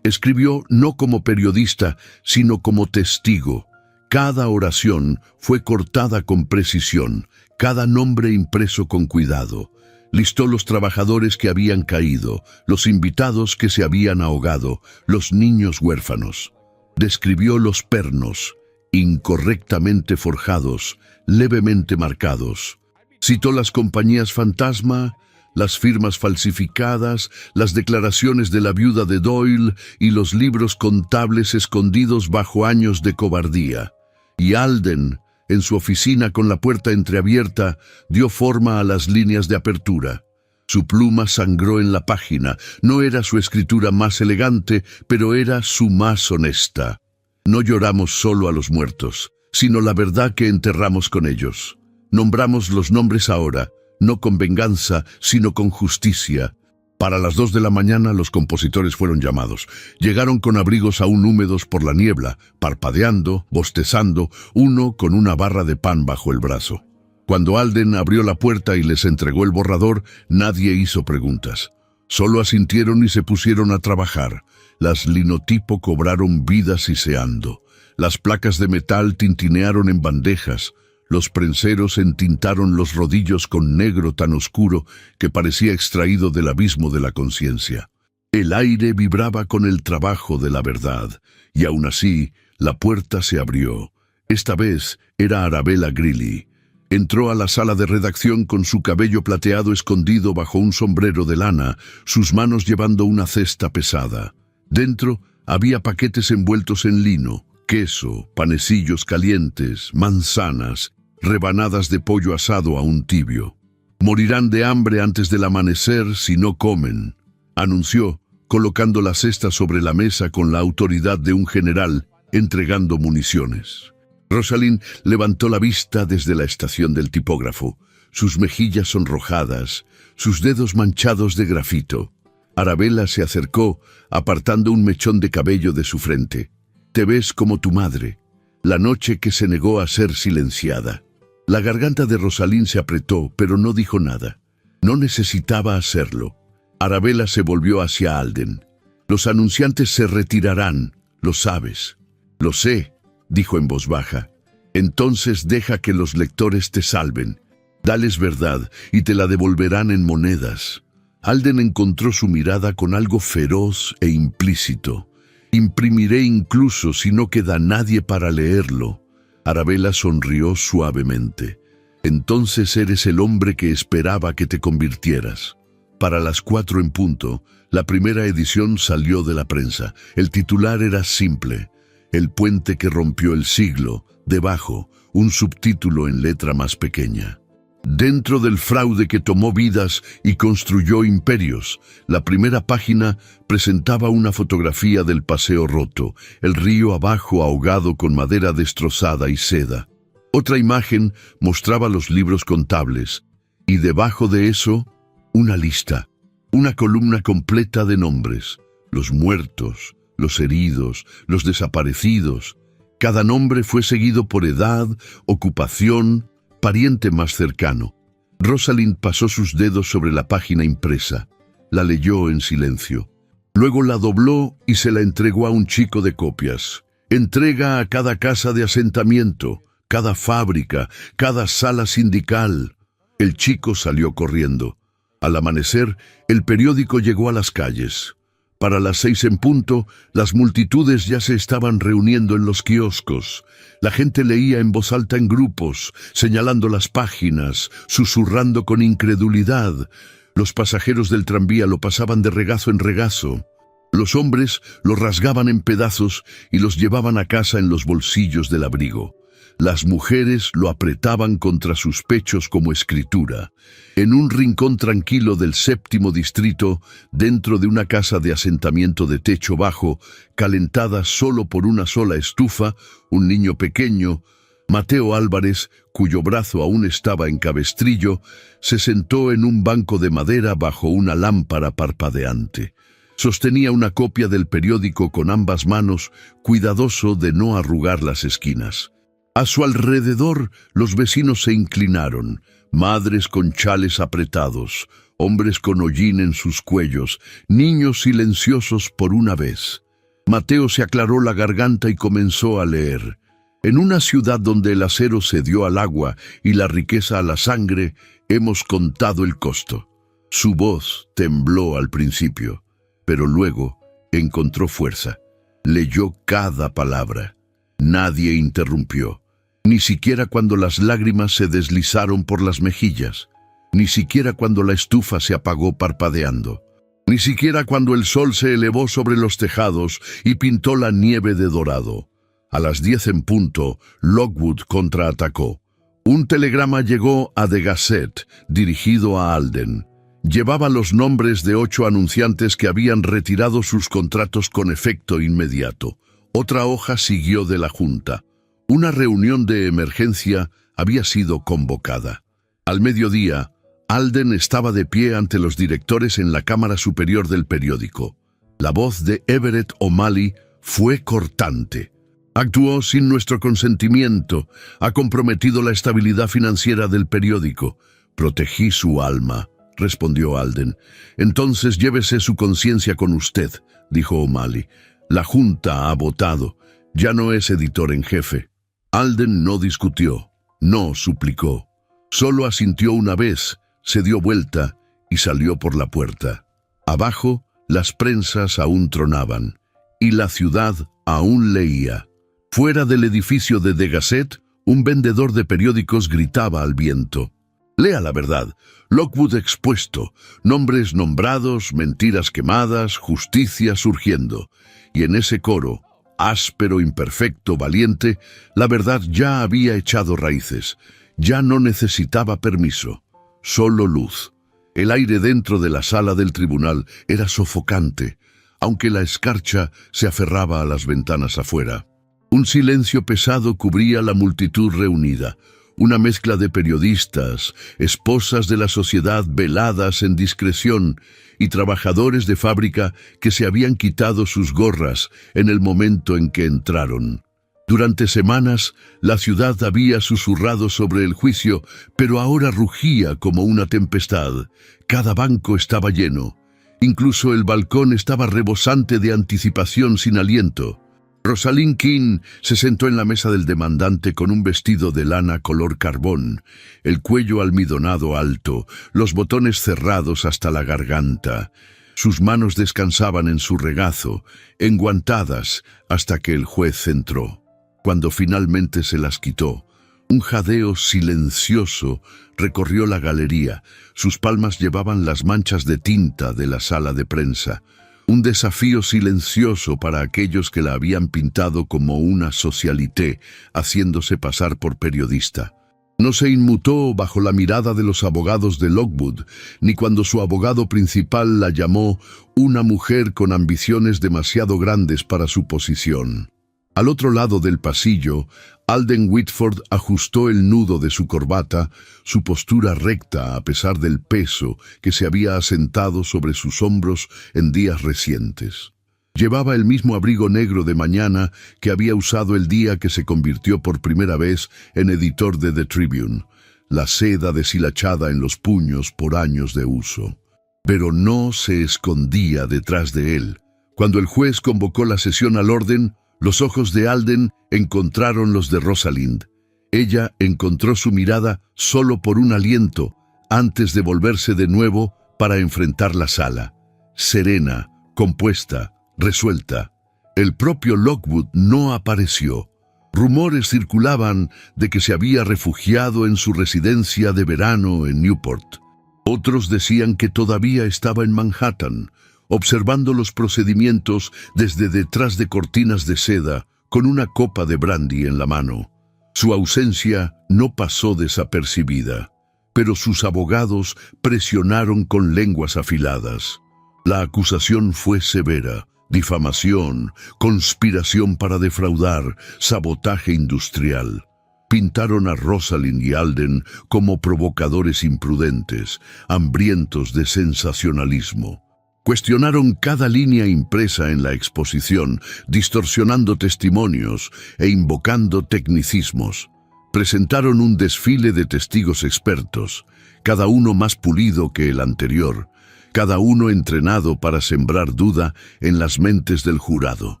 Escribió no como periodista, sino como testigo. Cada oración fue cortada con precisión, cada nombre impreso con cuidado. Listó los trabajadores que habían caído, los invitados que se habían ahogado, los niños huérfanos. Describió los pernos, incorrectamente forjados, levemente marcados. Citó las compañías fantasma, las firmas falsificadas, las declaraciones de la viuda de Doyle y los libros contables escondidos bajo años de cobardía. Y Alden, en su oficina con la puerta entreabierta, dio forma a las líneas de apertura. Su pluma sangró en la página. No era su escritura más elegante, pero era su más honesta. No lloramos solo a los muertos, sino la verdad que enterramos con ellos. Nombramos los nombres ahora, no con venganza, sino con justicia. Para las 2 de la mañana los compositores fueron llamados. Llegaron con abrigos aún húmedos por la niebla, parpadeando, bostezando, uno con una barra de pan bajo el brazo. Cuando Alden abrió la puerta y les entregó el borrador, nadie hizo preguntas. Solo asintieron y se pusieron a trabajar. Las linotipo cobraron vida siseando. Las placas de metal tintinearon en bandejas. Los prenseros entintaron los rodillos con negro tan oscuro que parecía extraído del abismo de la conciencia. El aire vibraba con el trabajo de la verdad, y aún así, la puerta se abrió. Esta vez era Arabella Greeley. Entró a la sala de redacción con su cabello plateado escondido bajo un sombrero de lana, sus manos llevando una cesta pesada. Dentro había paquetes envueltos en lino, queso, panecillos calientes, manzanas, rebanadas de pollo asado aún tibio. «Morirán de hambre antes del amanecer si no comen», anunció, colocando la cesta sobre la mesa con la autoridad de un general entregando municiones. Rosalind levantó la vista desde la estación del tipógrafo, sus mejillas sonrojadas, sus dedos manchados de grafito. Arabella se acercó, apartando un mechón de cabello de su frente. «Te ves como tu madre, la noche que se negó a ser silenciada». La garganta de Rosalind se apretó, pero no dijo nada. No necesitaba hacerlo. Arabella se volvió hacia Alden. «Los anunciantes se retirarán, lo sabes». «Lo sé», dijo en voz baja. «Entonces deja que los lectores te salven. Dales verdad y te la devolverán en monedas». Alden encontró su mirada con algo feroz e implícito. «Imprimiré incluso si no queda nadie para leerlo». Arabella sonrió suavemente. «Entonces eres el hombre que esperaba que te convirtieras». Para las 4 en punto, la primera edición salió de la prensa. El titular era simple: El puente que rompió el siglo, debajo, un subtítulo en letra más pequeña. Dentro del fraude que tomó vidas y construyó imperios, la primera página presentaba una fotografía del paseo roto, el río abajo ahogado con madera destrozada y seda. Otra imagen mostraba los libros contables, y debajo de eso, una lista, una columna completa de nombres, los muertos, los heridos, los desaparecidos. Cada nombre fue seguido por edad, ocupación, pariente más cercano. Rosalind pasó sus dedos sobre la página impresa. La leyó en silencio. Luego la dobló y se la entregó a un chico de copias. Entrega a cada casa de asentamiento, cada fábrica, cada sala sindical. El chico salió corriendo. Al amanecer, el periódico llegó a las calles. Para las 6 en punto, las multitudes ya se estaban reuniendo en los kioscos. La gente leía en voz alta en grupos, señalando las páginas, susurrando con incredulidad. Los pasajeros del tranvía lo pasaban de regazo en regazo. Los hombres lo rasgaban en pedazos y los llevaban a casa en los bolsillos del abrigo. Las mujeres lo apretaban contra sus pechos como escritura. En un rincón tranquilo del 7º distrito, dentro de una casa de asentamiento de techo bajo, calentada solo por una sola estufa, un niño pequeño, Mateo Álvarez, cuyo brazo aún estaba en cabestrillo, se sentó en un banco de madera bajo una lámpara parpadeante. Sostenía una copia del periódico con ambas manos, cuidadoso de no arrugar las esquinas. A su alrededor, los vecinos se inclinaron, madres con chales apretados, hombres con hollín en sus cuellos, niños silenciosos por una vez. Mateo se aclaró la garganta y comenzó a leer. En una ciudad donde el acero se dio al agua y la riqueza a la sangre, hemos contado el costo. Su voz tembló al principio, pero luego encontró fuerza. Leyó cada palabra. Nadie interrumpió. Ni siquiera cuando las lágrimas se deslizaron por las mejillas, ni siquiera cuando la estufa se apagó parpadeando, ni siquiera cuando el sol se elevó sobre los tejados y pintó la nieve de dorado. A las 10 en punto, Lockwood contraatacó. Un telegrama llegó a The Gazette, dirigido a Alden. Llevaba los nombres de 8 anunciantes que habían retirado sus contratos con efecto inmediato. Otra hoja siguió de la Junta. Una reunión de emergencia había sido convocada. Al mediodía, Alden estaba de pie ante los directores en la cámara superior del periódico. La voz de Everett O'Malley fue cortante. Actuó sin nuestro consentimiento, ha comprometido la estabilidad financiera del periódico. Protegí su alma, respondió Alden. Entonces llévese su conciencia con usted, dijo O'Malley. La Junta ha votado. Ya no es editor en jefe. Alden no discutió, no suplicó. Solo asintió una vez, se dio vuelta y salió por la puerta. Abajo, las prensas aún tronaban y la ciudad aún leía. Fuera del edificio de The Gazette, un vendedor de periódicos gritaba al viento. Lea la verdad. Lockwood expuesto, nombres nombrados, mentiras quemadas, justicia surgiendo. Y en ese coro, áspero, imperfecto, valiente, la verdad ya había echado raíces. Ya no necesitaba permiso, solo luz. El aire dentro de la sala del tribunal era sofocante, aunque la escarcha se aferraba a las ventanas afuera. Un silencio pesado cubría la multitud reunida. Una mezcla de periodistas, esposas de la sociedad veladas en discreción y trabajadores de fábrica que se habían quitado sus gorras en el momento en que entraron. Durante semanas, la ciudad había susurrado sobre el juicio, pero ahora rugía como una tempestad. Cada banco estaba lleno. Incluso el balcón estaba rebosante de anticipación sin aliento. Rosalind King se sentó en la mesa del demandante con un vestido de lana color carbón, el cuello almidonado alto, los botones cerrados hasta la garganta. Sus manos descansaban en su regazo, enguantadas, hasta que el juez entró. Cuando finalmente se las quitó, un jadeo silencioso recorrió la galería. Sus palmas llevaban las manchas de tinta de la sala de prensa. Un desafío silencioso para aquellos que la habían pintado como una socialité, haciéndose pasar por periodista. No se inmutó bajo la mirada de los abogados de Lockwood, ni cuando su abogado principal la llamó una mujer con ambiciones demasiado grandes para su posición. Al otro lado del pasillo, Alden Whitford ajustó el nudo de su corbata, su postura recta a pesar del peso que se había asentado sobre sus hombros en días recientes. Llevaba el mismo abrigo negro de mañana que había usado el día que se convirtió por primera vez en editor de The Tribune, la seda deshilachada en los puños por años de uso. Pero no se escondía detrás de él. Cuando el juez convocó la sesión al orden, los ojos de Alden encontraron los de Rosalind. Ella encontró su mirada solo por un aliento, antes de volverse de nuevo para enfrentar la sala. Serena, compuesta, resuelta. El propio Lockwood no apareció. Rumores circulaban de que se había refugiado en su residencia de verano en Newport. Otros decían que todavía estaba en Manhattan, observando los procedimientos desde detrás de cortinas de seda, con una copa de brandy en la mano. Su ausencia no pasó desapercibida, pero sus abogados presionaron con lenguas afiladas. La acusación fue severa: difamación, conspiración para defraudar, sabotaje industrial. Pintaron a Rosalind y Alden como provocadores imprudentes, hambrientos de sensacionalismo. Cuestionaron cada línea impresa en la exposición, distorsionando testimonios e invocando tecnicismos. Presentaron un desfile de testigos expertos, cada uno más pulido que el anterior, cada uno entrenado para sembrar duda en las mentes del jurado.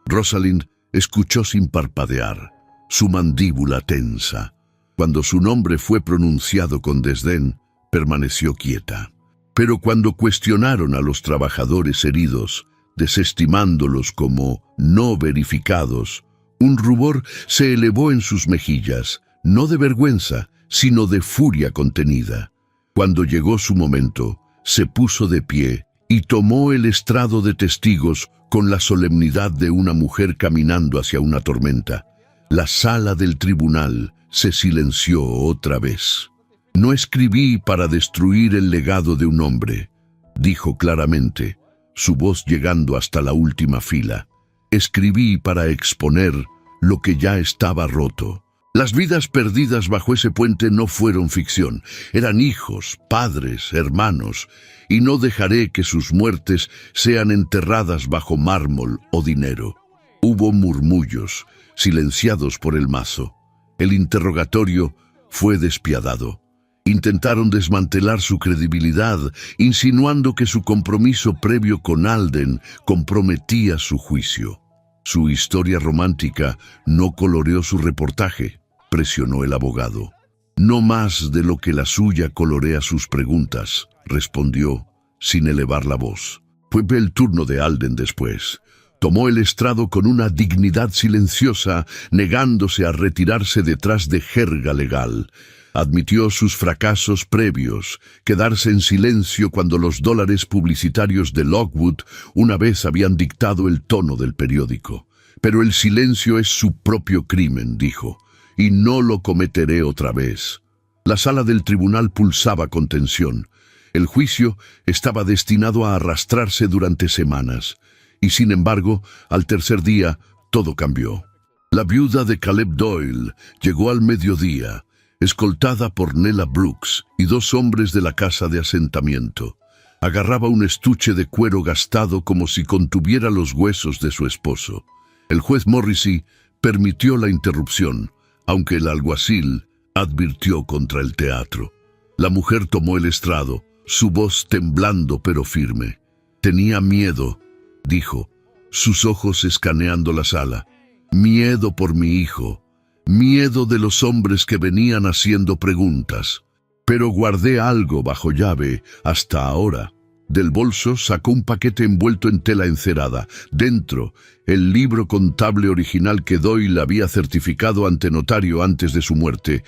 Rosalind escuchó sin parpadear, su mandíbula tensa. Cuando su nombre fue pronunciado con desdén, permaneció quieta. Pero cuando cuestionaron a los trabajadores heridos, desestimándolos como no verificados, un rubor se elevó en sus mejillas, no de vergüenza, sino de furia contenida. Cuando llegó su momento, se puso de pie y tomó el estrado de testigos con la solemnidad de una mujer caminando hacia una tormenta. La sala del tribunal se silenció otra vez. «No escribí para destruir el legado de un hombre», dijo claramente, su voz llegando hasta la última fila. «Escribí para exponer lo que ya estaba roto». Las vidas perdidas bajo ese puente no fueron ficción. Eran hijos, padres, hermanos, y no dejaré que sus muertes sean enterradas bajo mármol o dinero. Hubo murmullos, silenciados por el mazo. El interrogatorio fue despiadado. Intentaron desmantelar su credibilidad, insinuando que su compromiso previo con Alden comprometía su juicio. Su historia romántica no coloreó su reportaje, presionó el abogado. «No más de lo que la suya colorea sus preguntas», respondió, sin elevar la voz. Fue el turno de Alden después. Tomó el estrado con una dignidad silenciosa, negándose a retirarse detrás de jerga legal. Admitió sus fracasos previos, quedarse en silencio cuando los dólares publicitarios de Lockwood una vez habían dictado el tono del periódico. «Pero el silencio es su propio crimen», dijo, «y no lo cometeré otra vez». La sala del tribunal pulsaba con tensión. El juicio estaba destinado a arrastrarse durante semanas, y sin embargo, al tercer día, todo cambió. La viuda de Caleb Doyle llegó al mediodía, escoltada por Nella Brooks y dos hombres de la casa de asentamiento. Agarraba un estuche de cuero gastado como si contuviera los huesos de su esposo. El juez Morrissey permitió la interrupción, aunque el alguacil advirtió contra el teatro. La mujer tomó el estrado, su voz temblando pero firme. «Tenía miedo», dijo, sus ojos escaneando la sala. «Miedo por mi hijo, miedo de los hombres que venían haciendo preguntas. Pero guardé algo bajo llave hasta ahora». Del bolso sacó un paquete envuelto en tela encerada. Dentro, el libro contable original que Doyle había certificado ante notario antes de su muerte,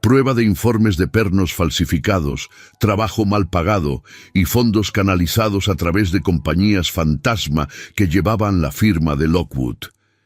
prueba de informes de pernos falsificados, trabajo mal pagado y fondos canalizados a través de compañías fantasma que llevaban la firma de Lockwood.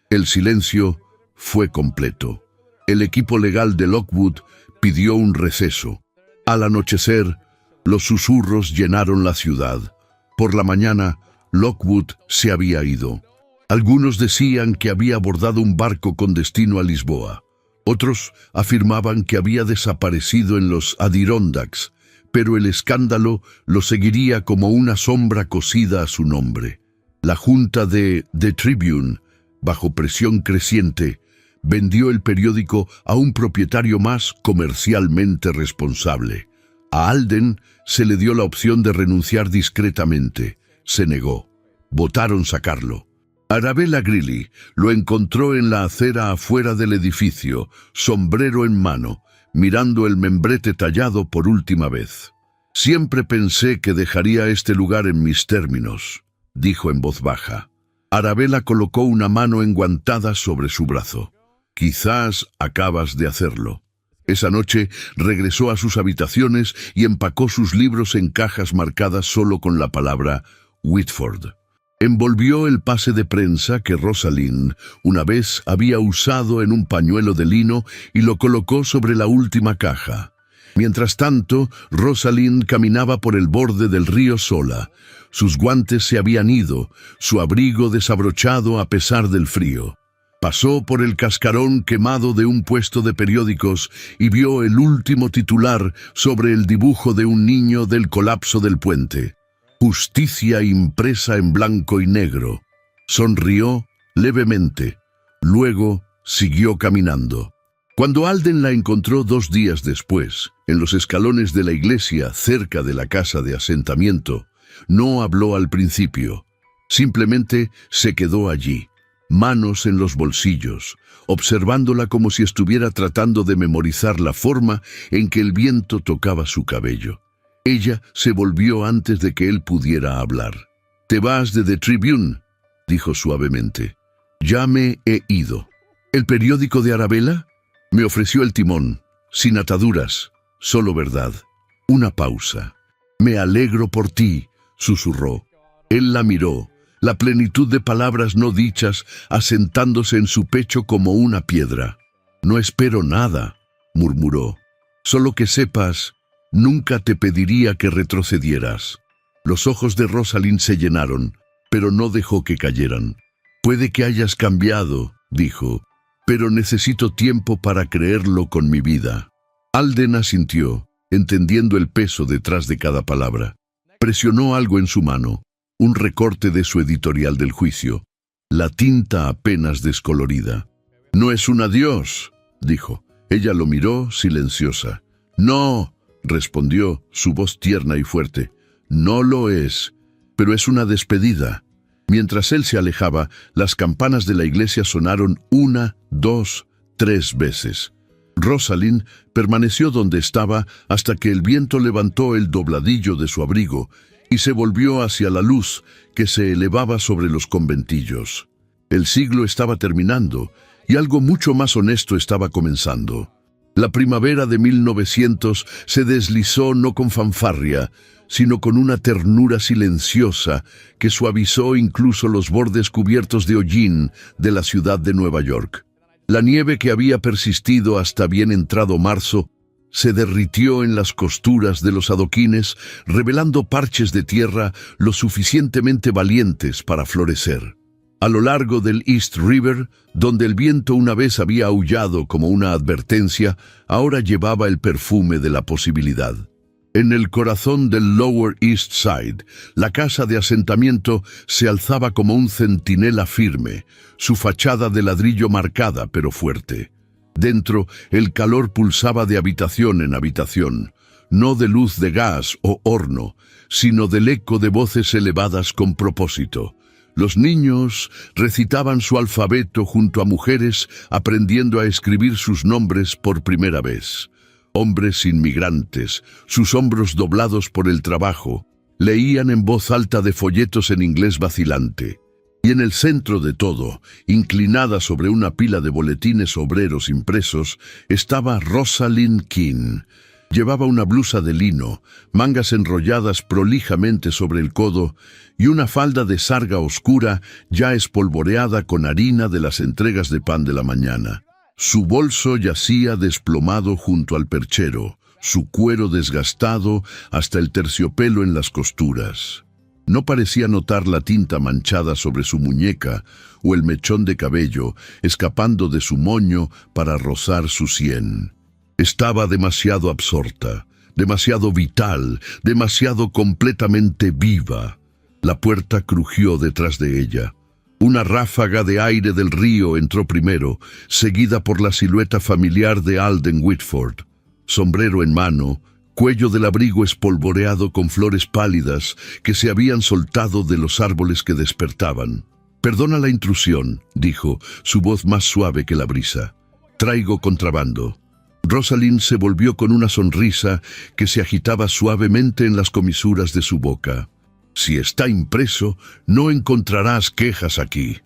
El silencio fue completo. El equipo legal de Lockwood pidió un receso. Al anochecer, los susurros llenaron la ciudad. Por la mañana, Lockwood se había ido. Algunos decían que había abordado un barco con destino a Lisboa. Otros afirmaban que había desaparecido en los Adirondacks, pero el escándalo lo seguiría como una sombra cosida a su nombre. La junta de The Tribune, bajo presión creciente, vendió el periódico a un propietario más comercialmente responsable. A Alden se le dio la opción de renunciar discretamente. Se negó. Votaron sacarlo. Arabella Greeley lo encontró en la acera afuera del edificio, sombrero en mano, mirando el membrete tallado por última vez. «Siempre pensé que dejaría este lugar en mis términos», dijo en voz baja. Arabella colocó una mano enguantada sobre su brazo. «Quizás acabas de hacerlo». Esa noche regresó a sus habitaciones y empacó sus libros en cajas marcadas solo con la palabra Whitford. Envolvió el pase de prensa que Rosalind una vez había usado en un pañuelo de lino y lo colocó sobre la última caja. Mientras tanto, Rosalind caminaba por el borde del río sola. Sus guantes se habían ido, su abrigo desabrochado a pesar del frío. Pasó por el cascarón quemado de un puesto de periódicos y vio el último titular sobre el dibujo de un niño del colapso del puente. Justicia impresa en blanco y negro. Sonrió levemente. Luego siguió caminando. Cuando Alden la encontró 2 días después, en los escalones de la iglesia cerca de la casa de asentamiento, no habló al principio. Simplemente se quedó allí, manos en los bolsillos, observándola como si estuviera tratando de memorizar la forma en que el viento tocaba su cabello. Ella se volvió antes de que él pudiera hablar. «¿Te vas de The Tribune?», dijo suavemente. «Ya me he ido». «¿El periódico de Arabella?». «Me ofreció el timón, sin ataduras, solo verdad». Una pausa. «Me alegro por ti», susurró. Él la miró, la plenitud de palabras no dichas asentándose en su pecho como una piedra. «No espero nada», murmuró. «Solo que sepas, nunca te pediría que retrocedieras». Los ojos de Rosalind se llenaron, pero no dejó que cayeran. «Puede que hayas cambiado», dijo, «pero necesito tiempo para creerlo con mi vida». Alden asintió, entendiendo el peso detrás de cada palabra. Presionó algo en su mano, un recorte de su editorial del juicio, la tinta apenas descolorida. «No es un adiós», dijo. Ella lo miró silenciosa. «No», respondió, su voz tierna y fuerte. «No lo es, pero es una despedida». Mientras él se alejaba, las campanas de la iglesia sonaron 1, 2, 3 veces. Rosalind permaneció donde estaba hasta que el viento levantó el dobladillo de su abrigo y se volvió hacia la luz que se elevaba sobre los conventillos. El siglo estaba terminando y algo mucho más honesto estaba comenzando. La primavera de 1900 se deslizó no con fanfarria, sino con una ternura silenciosa que suavizó incluso los bordes cubiertos de hollín de la ciudad de Nueva York. La nieve que había persistido hasta bien entrado marzo se derritió en las costuras de los adoquines, revelando parches de tierra lo suficientemente valientes para florecer. A lo largo del East River, donde el viento una vez había aullado como una advertencia, ahora llevaba el perfume de la posibilidad. En el corazón del Lower East Side, la casa de asentamiento se alzaba como un centinela firme, su fachada de ladrillo marcada pero fuerte. Dentro, el calor pulsaba de habitación en habitación, no de luz de gas o horno, sino del eco de voces elevadas con propósito. Los niños recitaban su alfabeto junto a mujeres aprendiendo a escribir sus nombres por primera vez. Hombres inmigrantes, sus hombros doblados por el trabajo, Leían en voz alta de folletos en inglés vacilante. Y en el centro de todo, inclinada sobre una pila de boletines obreros impresos, estaba Rosalind King. Llevaba una blusa de lino, mangas enrolladas prolijamente sobre el codo y una falda de sarga oscura ya espolvoreada con harina de las entregas de pan de la mañana. Su bolso yacía desplomado junto al perchero, su cuero desgastado hasta el terciopelo en las costuras. No parecía notar la tinta manchada sobre su muñeca o el mechón de cabello escapando de su moño para rozar su sien. Estaba demasiado absorta, demasiado vital, demasiado completamente viva. La puerta crujió detrás de ella. Una ráfaga de aire del río entró primero, seguida por la silueta familiar de Alden Whitford. Sombrero en mano, cuello del abrigo espolvoreado con flores pálidas que se habían soltado de los árboles que despertaban. «Perdona la intrusión», dijo, su voz más suave que la brisa. «Traigo contrabando». Rosalind se volvió con una sonrisa que se agitaba suavemente en las comisuras de su boca. «Si está impreso, no encontrarás quejas aquí».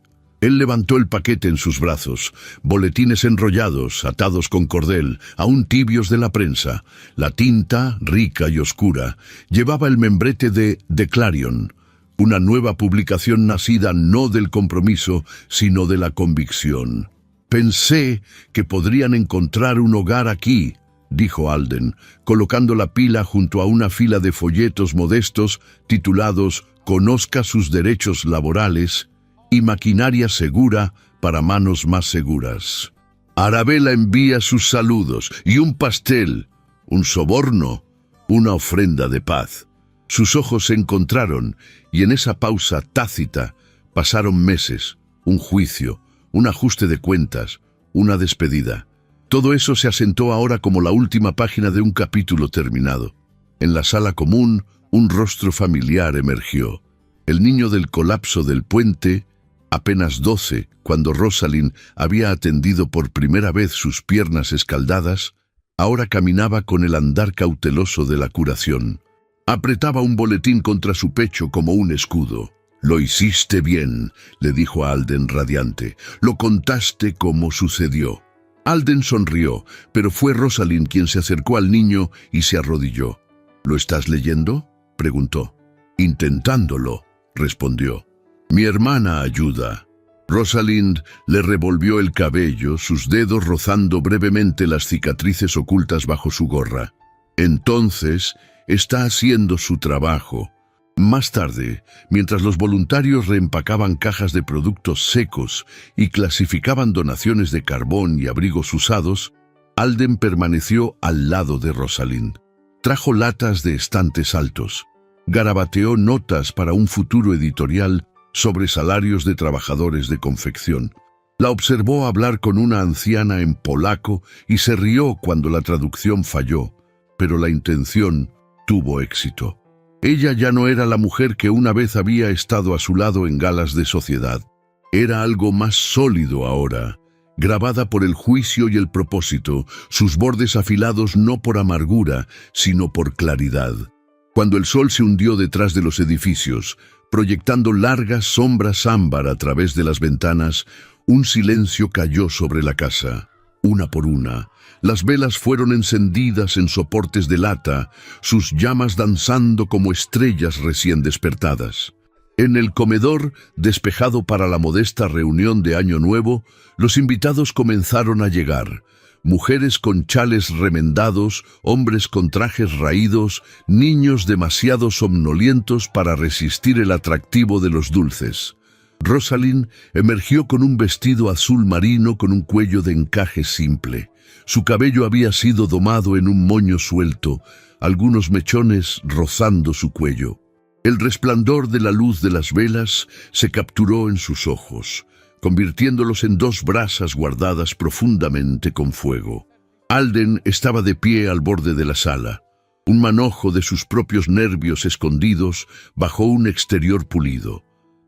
Él levantó el paquete en sus brazos, boletines enrollados, atados con cordel, aún tibios de la prensa. La tinta, rica y oscura, llevaba el membrete de The Clarion, una nueva publicación nacida no del compromiso, sino de la convicción. «Pensé que podrían encontrar un hogar aquí», dijo Alden, colocando la pila junto a una fila de folletos modestos titulados «Conozca sus derechos laborales» y «Maquinaria segura para manos más seguras». Arabella envía sus saludos y un pastel, un soborno, una ofrenda de paz. Sus ojos se encontraron y en esa pausa tácita pasaron meses, un juicio, un ajuste de cuentas, una despedida. Todo eso se asentó ahora como la última página de un capítulo terminado. En la sala común, un rostro familiar emergió. El niño del colapso del puente, apenas 12, cuando Rosalind había atendido por primera vez sus piernas escaldadas, ahora caminaba con el andar cauteloso de la curación. Apretaba un boletín contra su pecho como un escudo. «Lo hiciste bien», le dijo a Alden radiante. «Lo contaste como sucedió». Alden sonrió, pero fue Rosalind quien se acercó al niño y se arrodilló. «¿Lo estás leyendo?», preguntó. «Intentándolo», respondió. «Mi hermana ayuda». Rosalind le revolvió el cabello, sus dedos rozando brevemente las cicatrices ocultas bajo su gorra. «Entonces, está haciendo su trabajo». Más tarde, mientras los voluntarios reempacaban cajas de productos secos y clasificaban donaciones de carbón y abrigos usados, Alden permaneció al lado de Rosalind. Trajo latas de estantes altos. Garabateó notas para un futuro editorial sobre salarios de trabajadores de confección. La observó hablar con una anciana en polaco y se rió cuando la traducción falló, pero la intención tuvo éxito. Ella ya no era la mujer que una vez había estado a su lado en galas de sociedad. Era algo más sólido ahora, grabada por el juicio y el propósito, sus bordes afilados no por amargura, sino por claridad. Cuando el sol se hundió detrás de los edificios, proyectando largas sombras ámbar a través de las ventanas, un silencio cayó sobre la casa. Una por una, las velas fueron encendidas en soportes de lata, sus llamas danzando como estrellas recién despertadas. En el comedor, despejado para la modesta reunión de Año Nuevo, los invitados comenzaron a llegar. Mujeres con chales remendados, hombres con trajes raídos, niños demasiado somnolientos para resistir el atractivo de los dulces. Rosalind emergió con un vestido azul marino con un cuello de encaje simple. Su cabello había sido domado en un moño suelto, algunos mechones rozando su cuello. El resplandor de la luz de las velas se capturó en sus ojos, convirtiéndolos en dos brasas guardadas profundamente con fuego. Alden estaba de pie al borde de la sala, un manojo de sus propios nervios escondidos bajo un exterior pulido.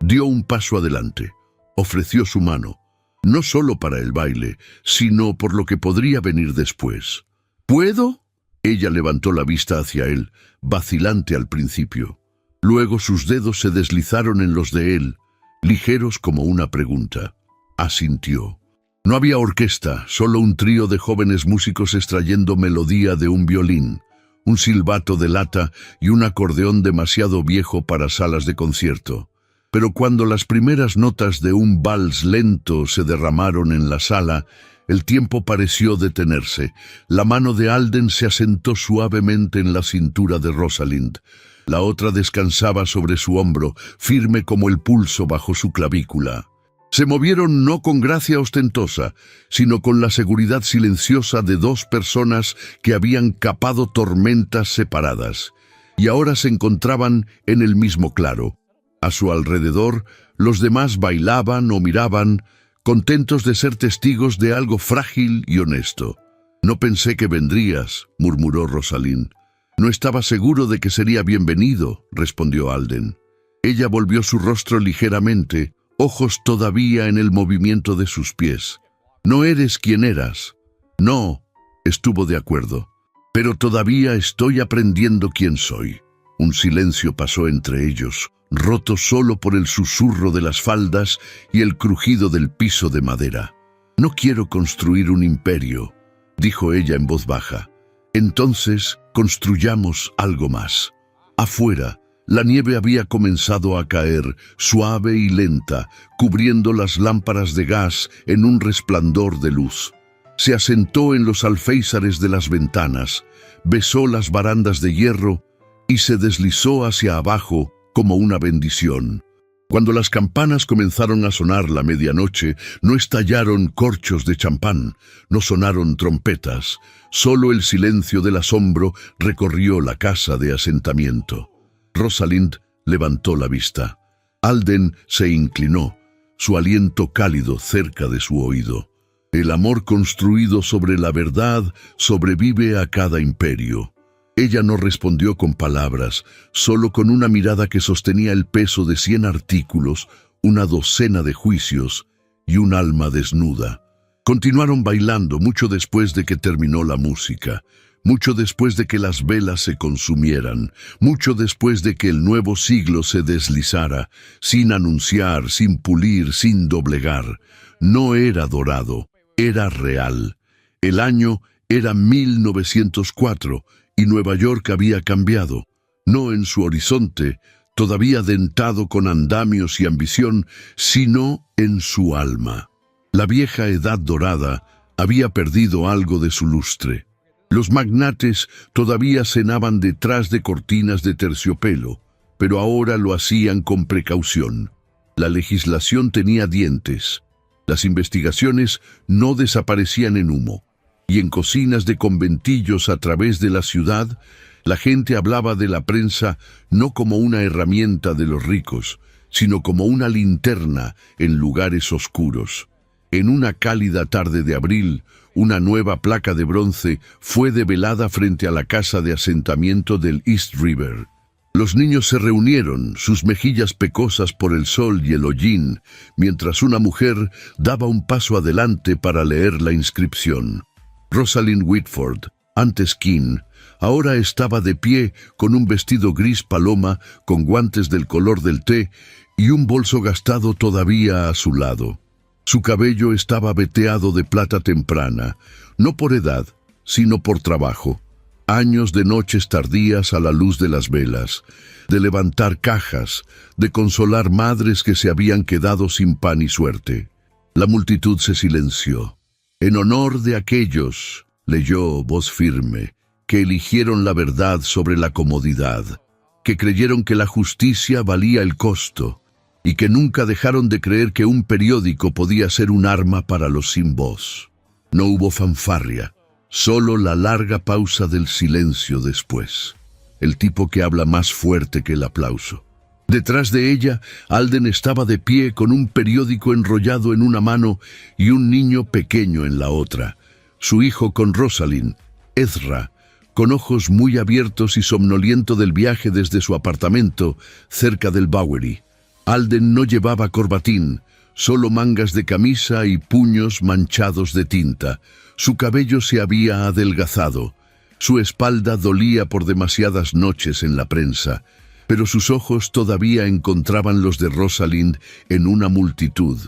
Dio un paso adelante, ofreció su mano, no solo para el baile, sino por lo que podría venir después. ¿Puedo? Ella levantó la vista hacia él, vacilante al principio. Luego sus dedos se deslizaron en los de él, ligeros como una pregunta. Asintió. No había orquesta, solo un trío de jóvenes músicos extrayendo melodía de un violín, un silbato de lata y un acordeón demasiado viejo para salas de concierto. Pero cuando las primeras notas de un vals lento se derramaron en la sala, el tiempo pareció detenerse. La mano de Alden se asentó suavemente en la cintura de Rosalind. La otra descansaba sobre su hombro, firme como el pulso bajo su clavícula. Se movieron no con gracia ostentosa, sino con la seguridad silenciosa de dos personas que habían capado tormentas separadas, y ahora se encontraban en el mismo claro. A su alrededor, los demás bailaban o miraban, contentos de ser testigos de algo frágil y honesto. «No pensé que vendrías», murmuró Rosalind. «No estaba seguro de que sería bienvenido», respondió Alden. Ella volvió su rostro ligeramente, ojos todavía en el movimiento de sus pies. «No eres quien eras». «No», estuvo de acuerdo. «Pero todavía estoy aprendiendo quién soy». Un silencio pasó entre ellos, roto solo por el susurro de las faldas y el crujido del piso de madera. «No quiero construir un imperio», dijo ella en voz baja. «Entonces construyamos algo más». Afuera, la nieve había comenzado a caer, suave y lenta, cubriendo las lámparas de gas en un resplandor de luz. Se asentó en los alféizares de las ventanas, besó las barandas de hierro y se deslizó hacia abajo como una bendición. Cuando las campanas comenzaron a sonar la medianoche, no estallaron corchos de champán, no sonaron trompetas, solo el silencio del asombro recorrió la casa de asentamiento. Rosalind levantó la vista. Alden se inclinó, su aliento cálido cerca de su oído. El amor construido sobre la verdad sobrevive a cada imperio. Ella no respondió con palabras, solo con una mirada que sostenía el peso de 100 artículos, una docena de juicios y un alma desnuda. Continuaron bailando mucho después de que terminó la música, mucho después de que las velas se consumieran, mucho después de que el nuevo siglo se deslizara, sin anunciar, sin pulir, sin doblegar. No era dorado, era real. El año era 1904, y Nueva York había cambiado, no en su horizonte, todavía dentado con andamios y ambición, sino en su alma. La vieja edad dorada había perdido algo de su lustre. Los magnates todavía cenaban detrás de cortinas de terciopelo, pero ahora lo hacían con precaución. La legislación tenía dientes. Las investigaciones no desaparecían en humo. Y en cocinas de conventillos a través de la ciudad, la gente hablaba de la prensa no como una herramienta de los ricos, sino como una linterna en lugares oscuros. En una cálida tarde de abril, una nueva placa de bronce fue develada frente a la casa de asentamiento del East River. Los niños se reunieron, sus mejillas pecosas por el sol y el hollín, mientras una mujer daba un paso adelante para leer la inscripción. Rosalind Whitford, antes King, ahora estaba de pie con un vestido gris paloma, con guantes del color del té y un bolso gastado todavía a su lado. Su cabello estaba veteado de plata temprana, no por edad, sino por trabajo. Años de noches tardías a la luz de las velas, de levantar cajas, de consolar madres que se habían quedado sin pan y suerte. La multitud se silenció. «En honor de aquellos», leyó voz firme, «que eligieron la verdad sobre la comodidad, que creyeron que la justicia valía el costo y que nunca dejaron de creer que un periódico podía ser un arma para los sin voz». No hubo fanfarria, solo la larga pausa del silencio después. El tipo que habla más fuerte que el aplauso. Detrás de ella, Alden estaba de pie con un periódico enrollado en una mano y un niño pequeño en la otra. Su hijo con Rosalind, Ezra, con ojos muy abiertos y somnoliento del viaje desde su apartamento cerca del Bowery. Alden no llevaba corbatín, solo mangas de camisa y puños manchados de tinta. Su cabello se había adelgazado. Su espalda dolía por demasiadas noches en la prensa. pero sus ojos todavía encontraban los de Rosalind en una multitud.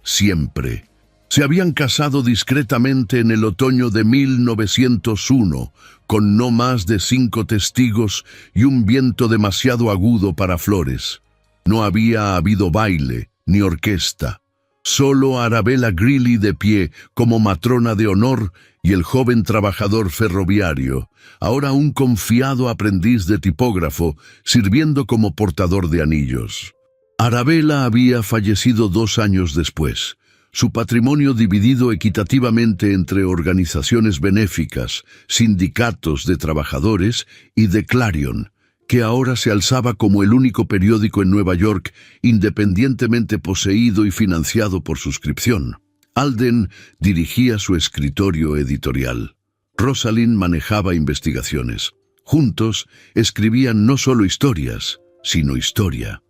Siempre. Se habían casado discretamente en el otoño de 1901, con no más de 5 testigos y un viento demasiado agudo para flores. No había habido baile ni orquesta. Solo Arabella Greeley de pie como matrona de honor y el joven trabajador ferroviario, ahora un confiado aprendiz de tipógrafo, sirviendo como portador de anillos. Arabella había fallecido 2 años después. Su patrimonio dividido equitativamente entre organizaciones benéficas, sindicatos de trabajadores y The Clarion, que ahora se alzaba como el único periódico en Nueva York independientemente poseído y financiado por suscripción. Alden dirigía su escritorio editorial. Rosalind manejaba investigaciones. Juntos escribían no solo historias, sino historia.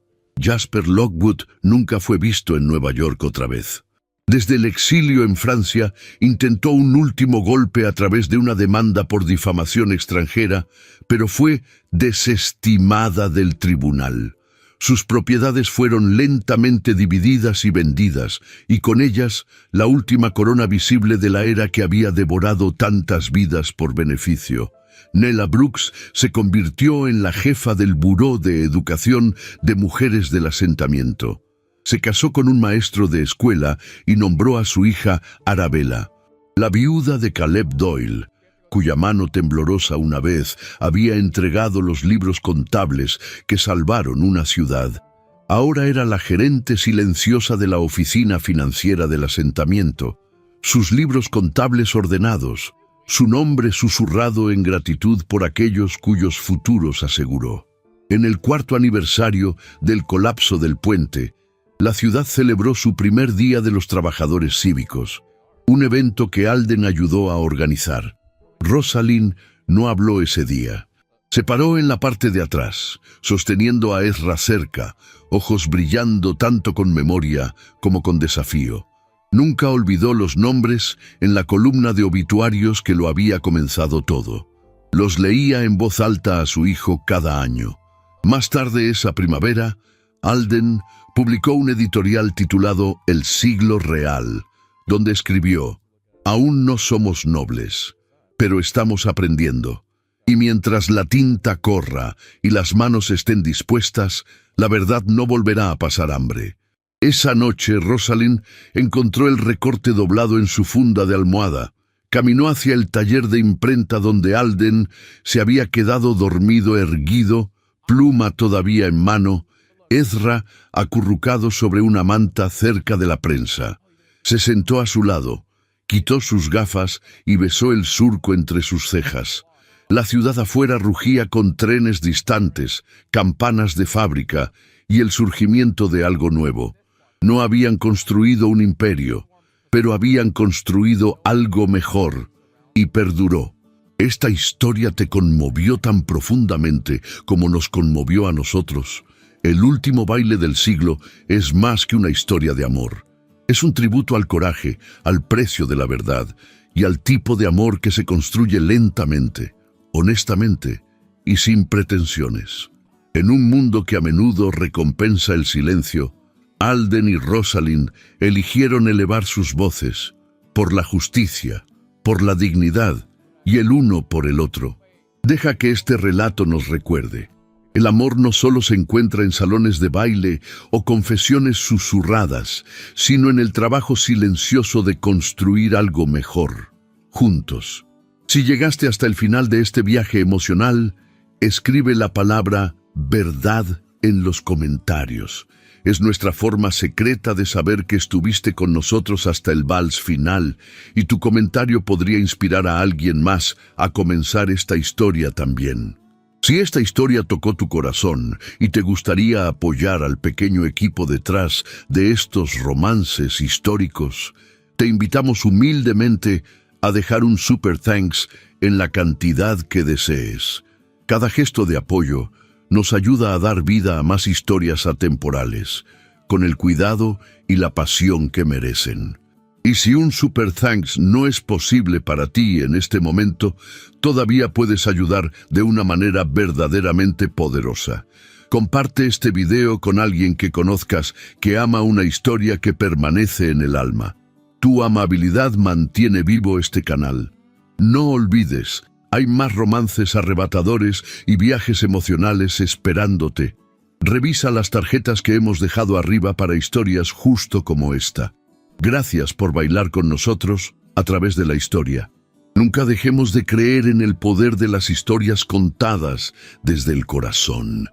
Jasper Lockwood nunca fue visto en Nueva York otra vez. Desde el exilio en Francia, intentó un último golpe a través de una demanda por difamación extranjera, pero fue desestimada del tribunal. Sus propiedades fueron lentamente divididas y vendidas, y con ellas la última corona visible de la era que había devorado tantas vidas por beneficio. Nella Brooks se convirtió en la jefa del Buró de Educación de Mujeres del Asentamiento. Se casó con un maestro de escuela y nombró a su hija Arabella, la viuda de Caleb Doyle, cuya mano temblorosa una vez había entregado los libros contables que salvaron una ciudad. Ahora era la gerente silenciosa de la oficina financiera del asentamiento, sus libros contables ordenados, su nombre susurrado en gratitud por aquellos cuyos futuros aseguró. En el 4º aniversario del colapso del puente, la ciudad celebró su primer Día de los Trabajadores Cívicos, un evento que Alden ayudó a organizar. Rosalind no habló ese día. Se paró en la parte de atrás, sosteniendo a Ezra cerca, ojos brillando tanto con memoria como con desafío. Nunca olvidó los nombres en la columna de obituarios que lo había comenzado todo. Los leía en voz alta a su hijo cada año. Más tarde esa primavera, Alden publicó un editorial titulado El siglo real, donde escribió: «Aún no somos nobles, pero estamos aprendiendo. Y mientras la tinta corra y las manos estén dispuestas, la verdad no volverá a pasar hambre». Esa noche Rosalind encontró el recorte doblado en su funda de almohada. Caminó hacia el taller de imprenta donde Alden se había quedado dormido erguido, pluma todavía en mano, Ezra acurrucado sobre una manta cerca de la prensa. Se sentó a su lado, quitó sus gafas y besó el surco entre sus cejas. La ciudad afuera rugía con trenes distantes, campanas de fábrica y el surgimiento de algo nuevo. No habían construido un imperio, pero habían construido algo mejor, y perduró. Esta historia te conmovió tan profundamente como nos conmovió a nosotros. El último baile del siglo es más que una historia de amor. Es un tributo al coraje, al precio de la verdad y al tipo de amor que se construye lentamente, honestamente y sin pretensiones. En un mundo que a menudo recompensa el silencio, Alden y Rosalind eligieron elevar sus voces por la justicia, por la dignidad y el uno por el otro. Deja que este relato nos recuerde. El amor no solo se encuentra en salones de baile o confesiones susurradas, sino en el trabajo silencioso de construir algo mejor, juntos. Si llegaste hasta el final de este viaje emocional, escribe la palabra verdad en los comentarios. Es nuestra forma secreta de saber que estuviste con nosotros hasta el vals final, y tu comentario podría inspirar a alguien más a comenzar esta historia también. Si esta historia tocó tu corazón y te gustaría apoyar al pequeño equipo detrás de estos romances históricos, te invitamos humildemente a dejar un super thanks en la cantidad que desees. Cada gesto de apoyo nos ayuda a dar vida a más historias atemporales, con el cuidado y la pasión que merecen. Y si un super thanks no es posible para ti en este momento, todavía puedes ayudar de una manera verdaderamente poderosa. Comparte este video con alguien que conozcas que ama una historia que permanece en el alma. Tu amabilidad mantiene vivo este canal. No olvides, hay más romances arrebatadores y viajes emocionales esperándote. Revisa las tarjetas que hemos dejado arriba para historias justo como esta. Gracias por bailar con nosotros a través de la historia. Nunca dejemos de creer en el poder de las historias contadas desde el corazón.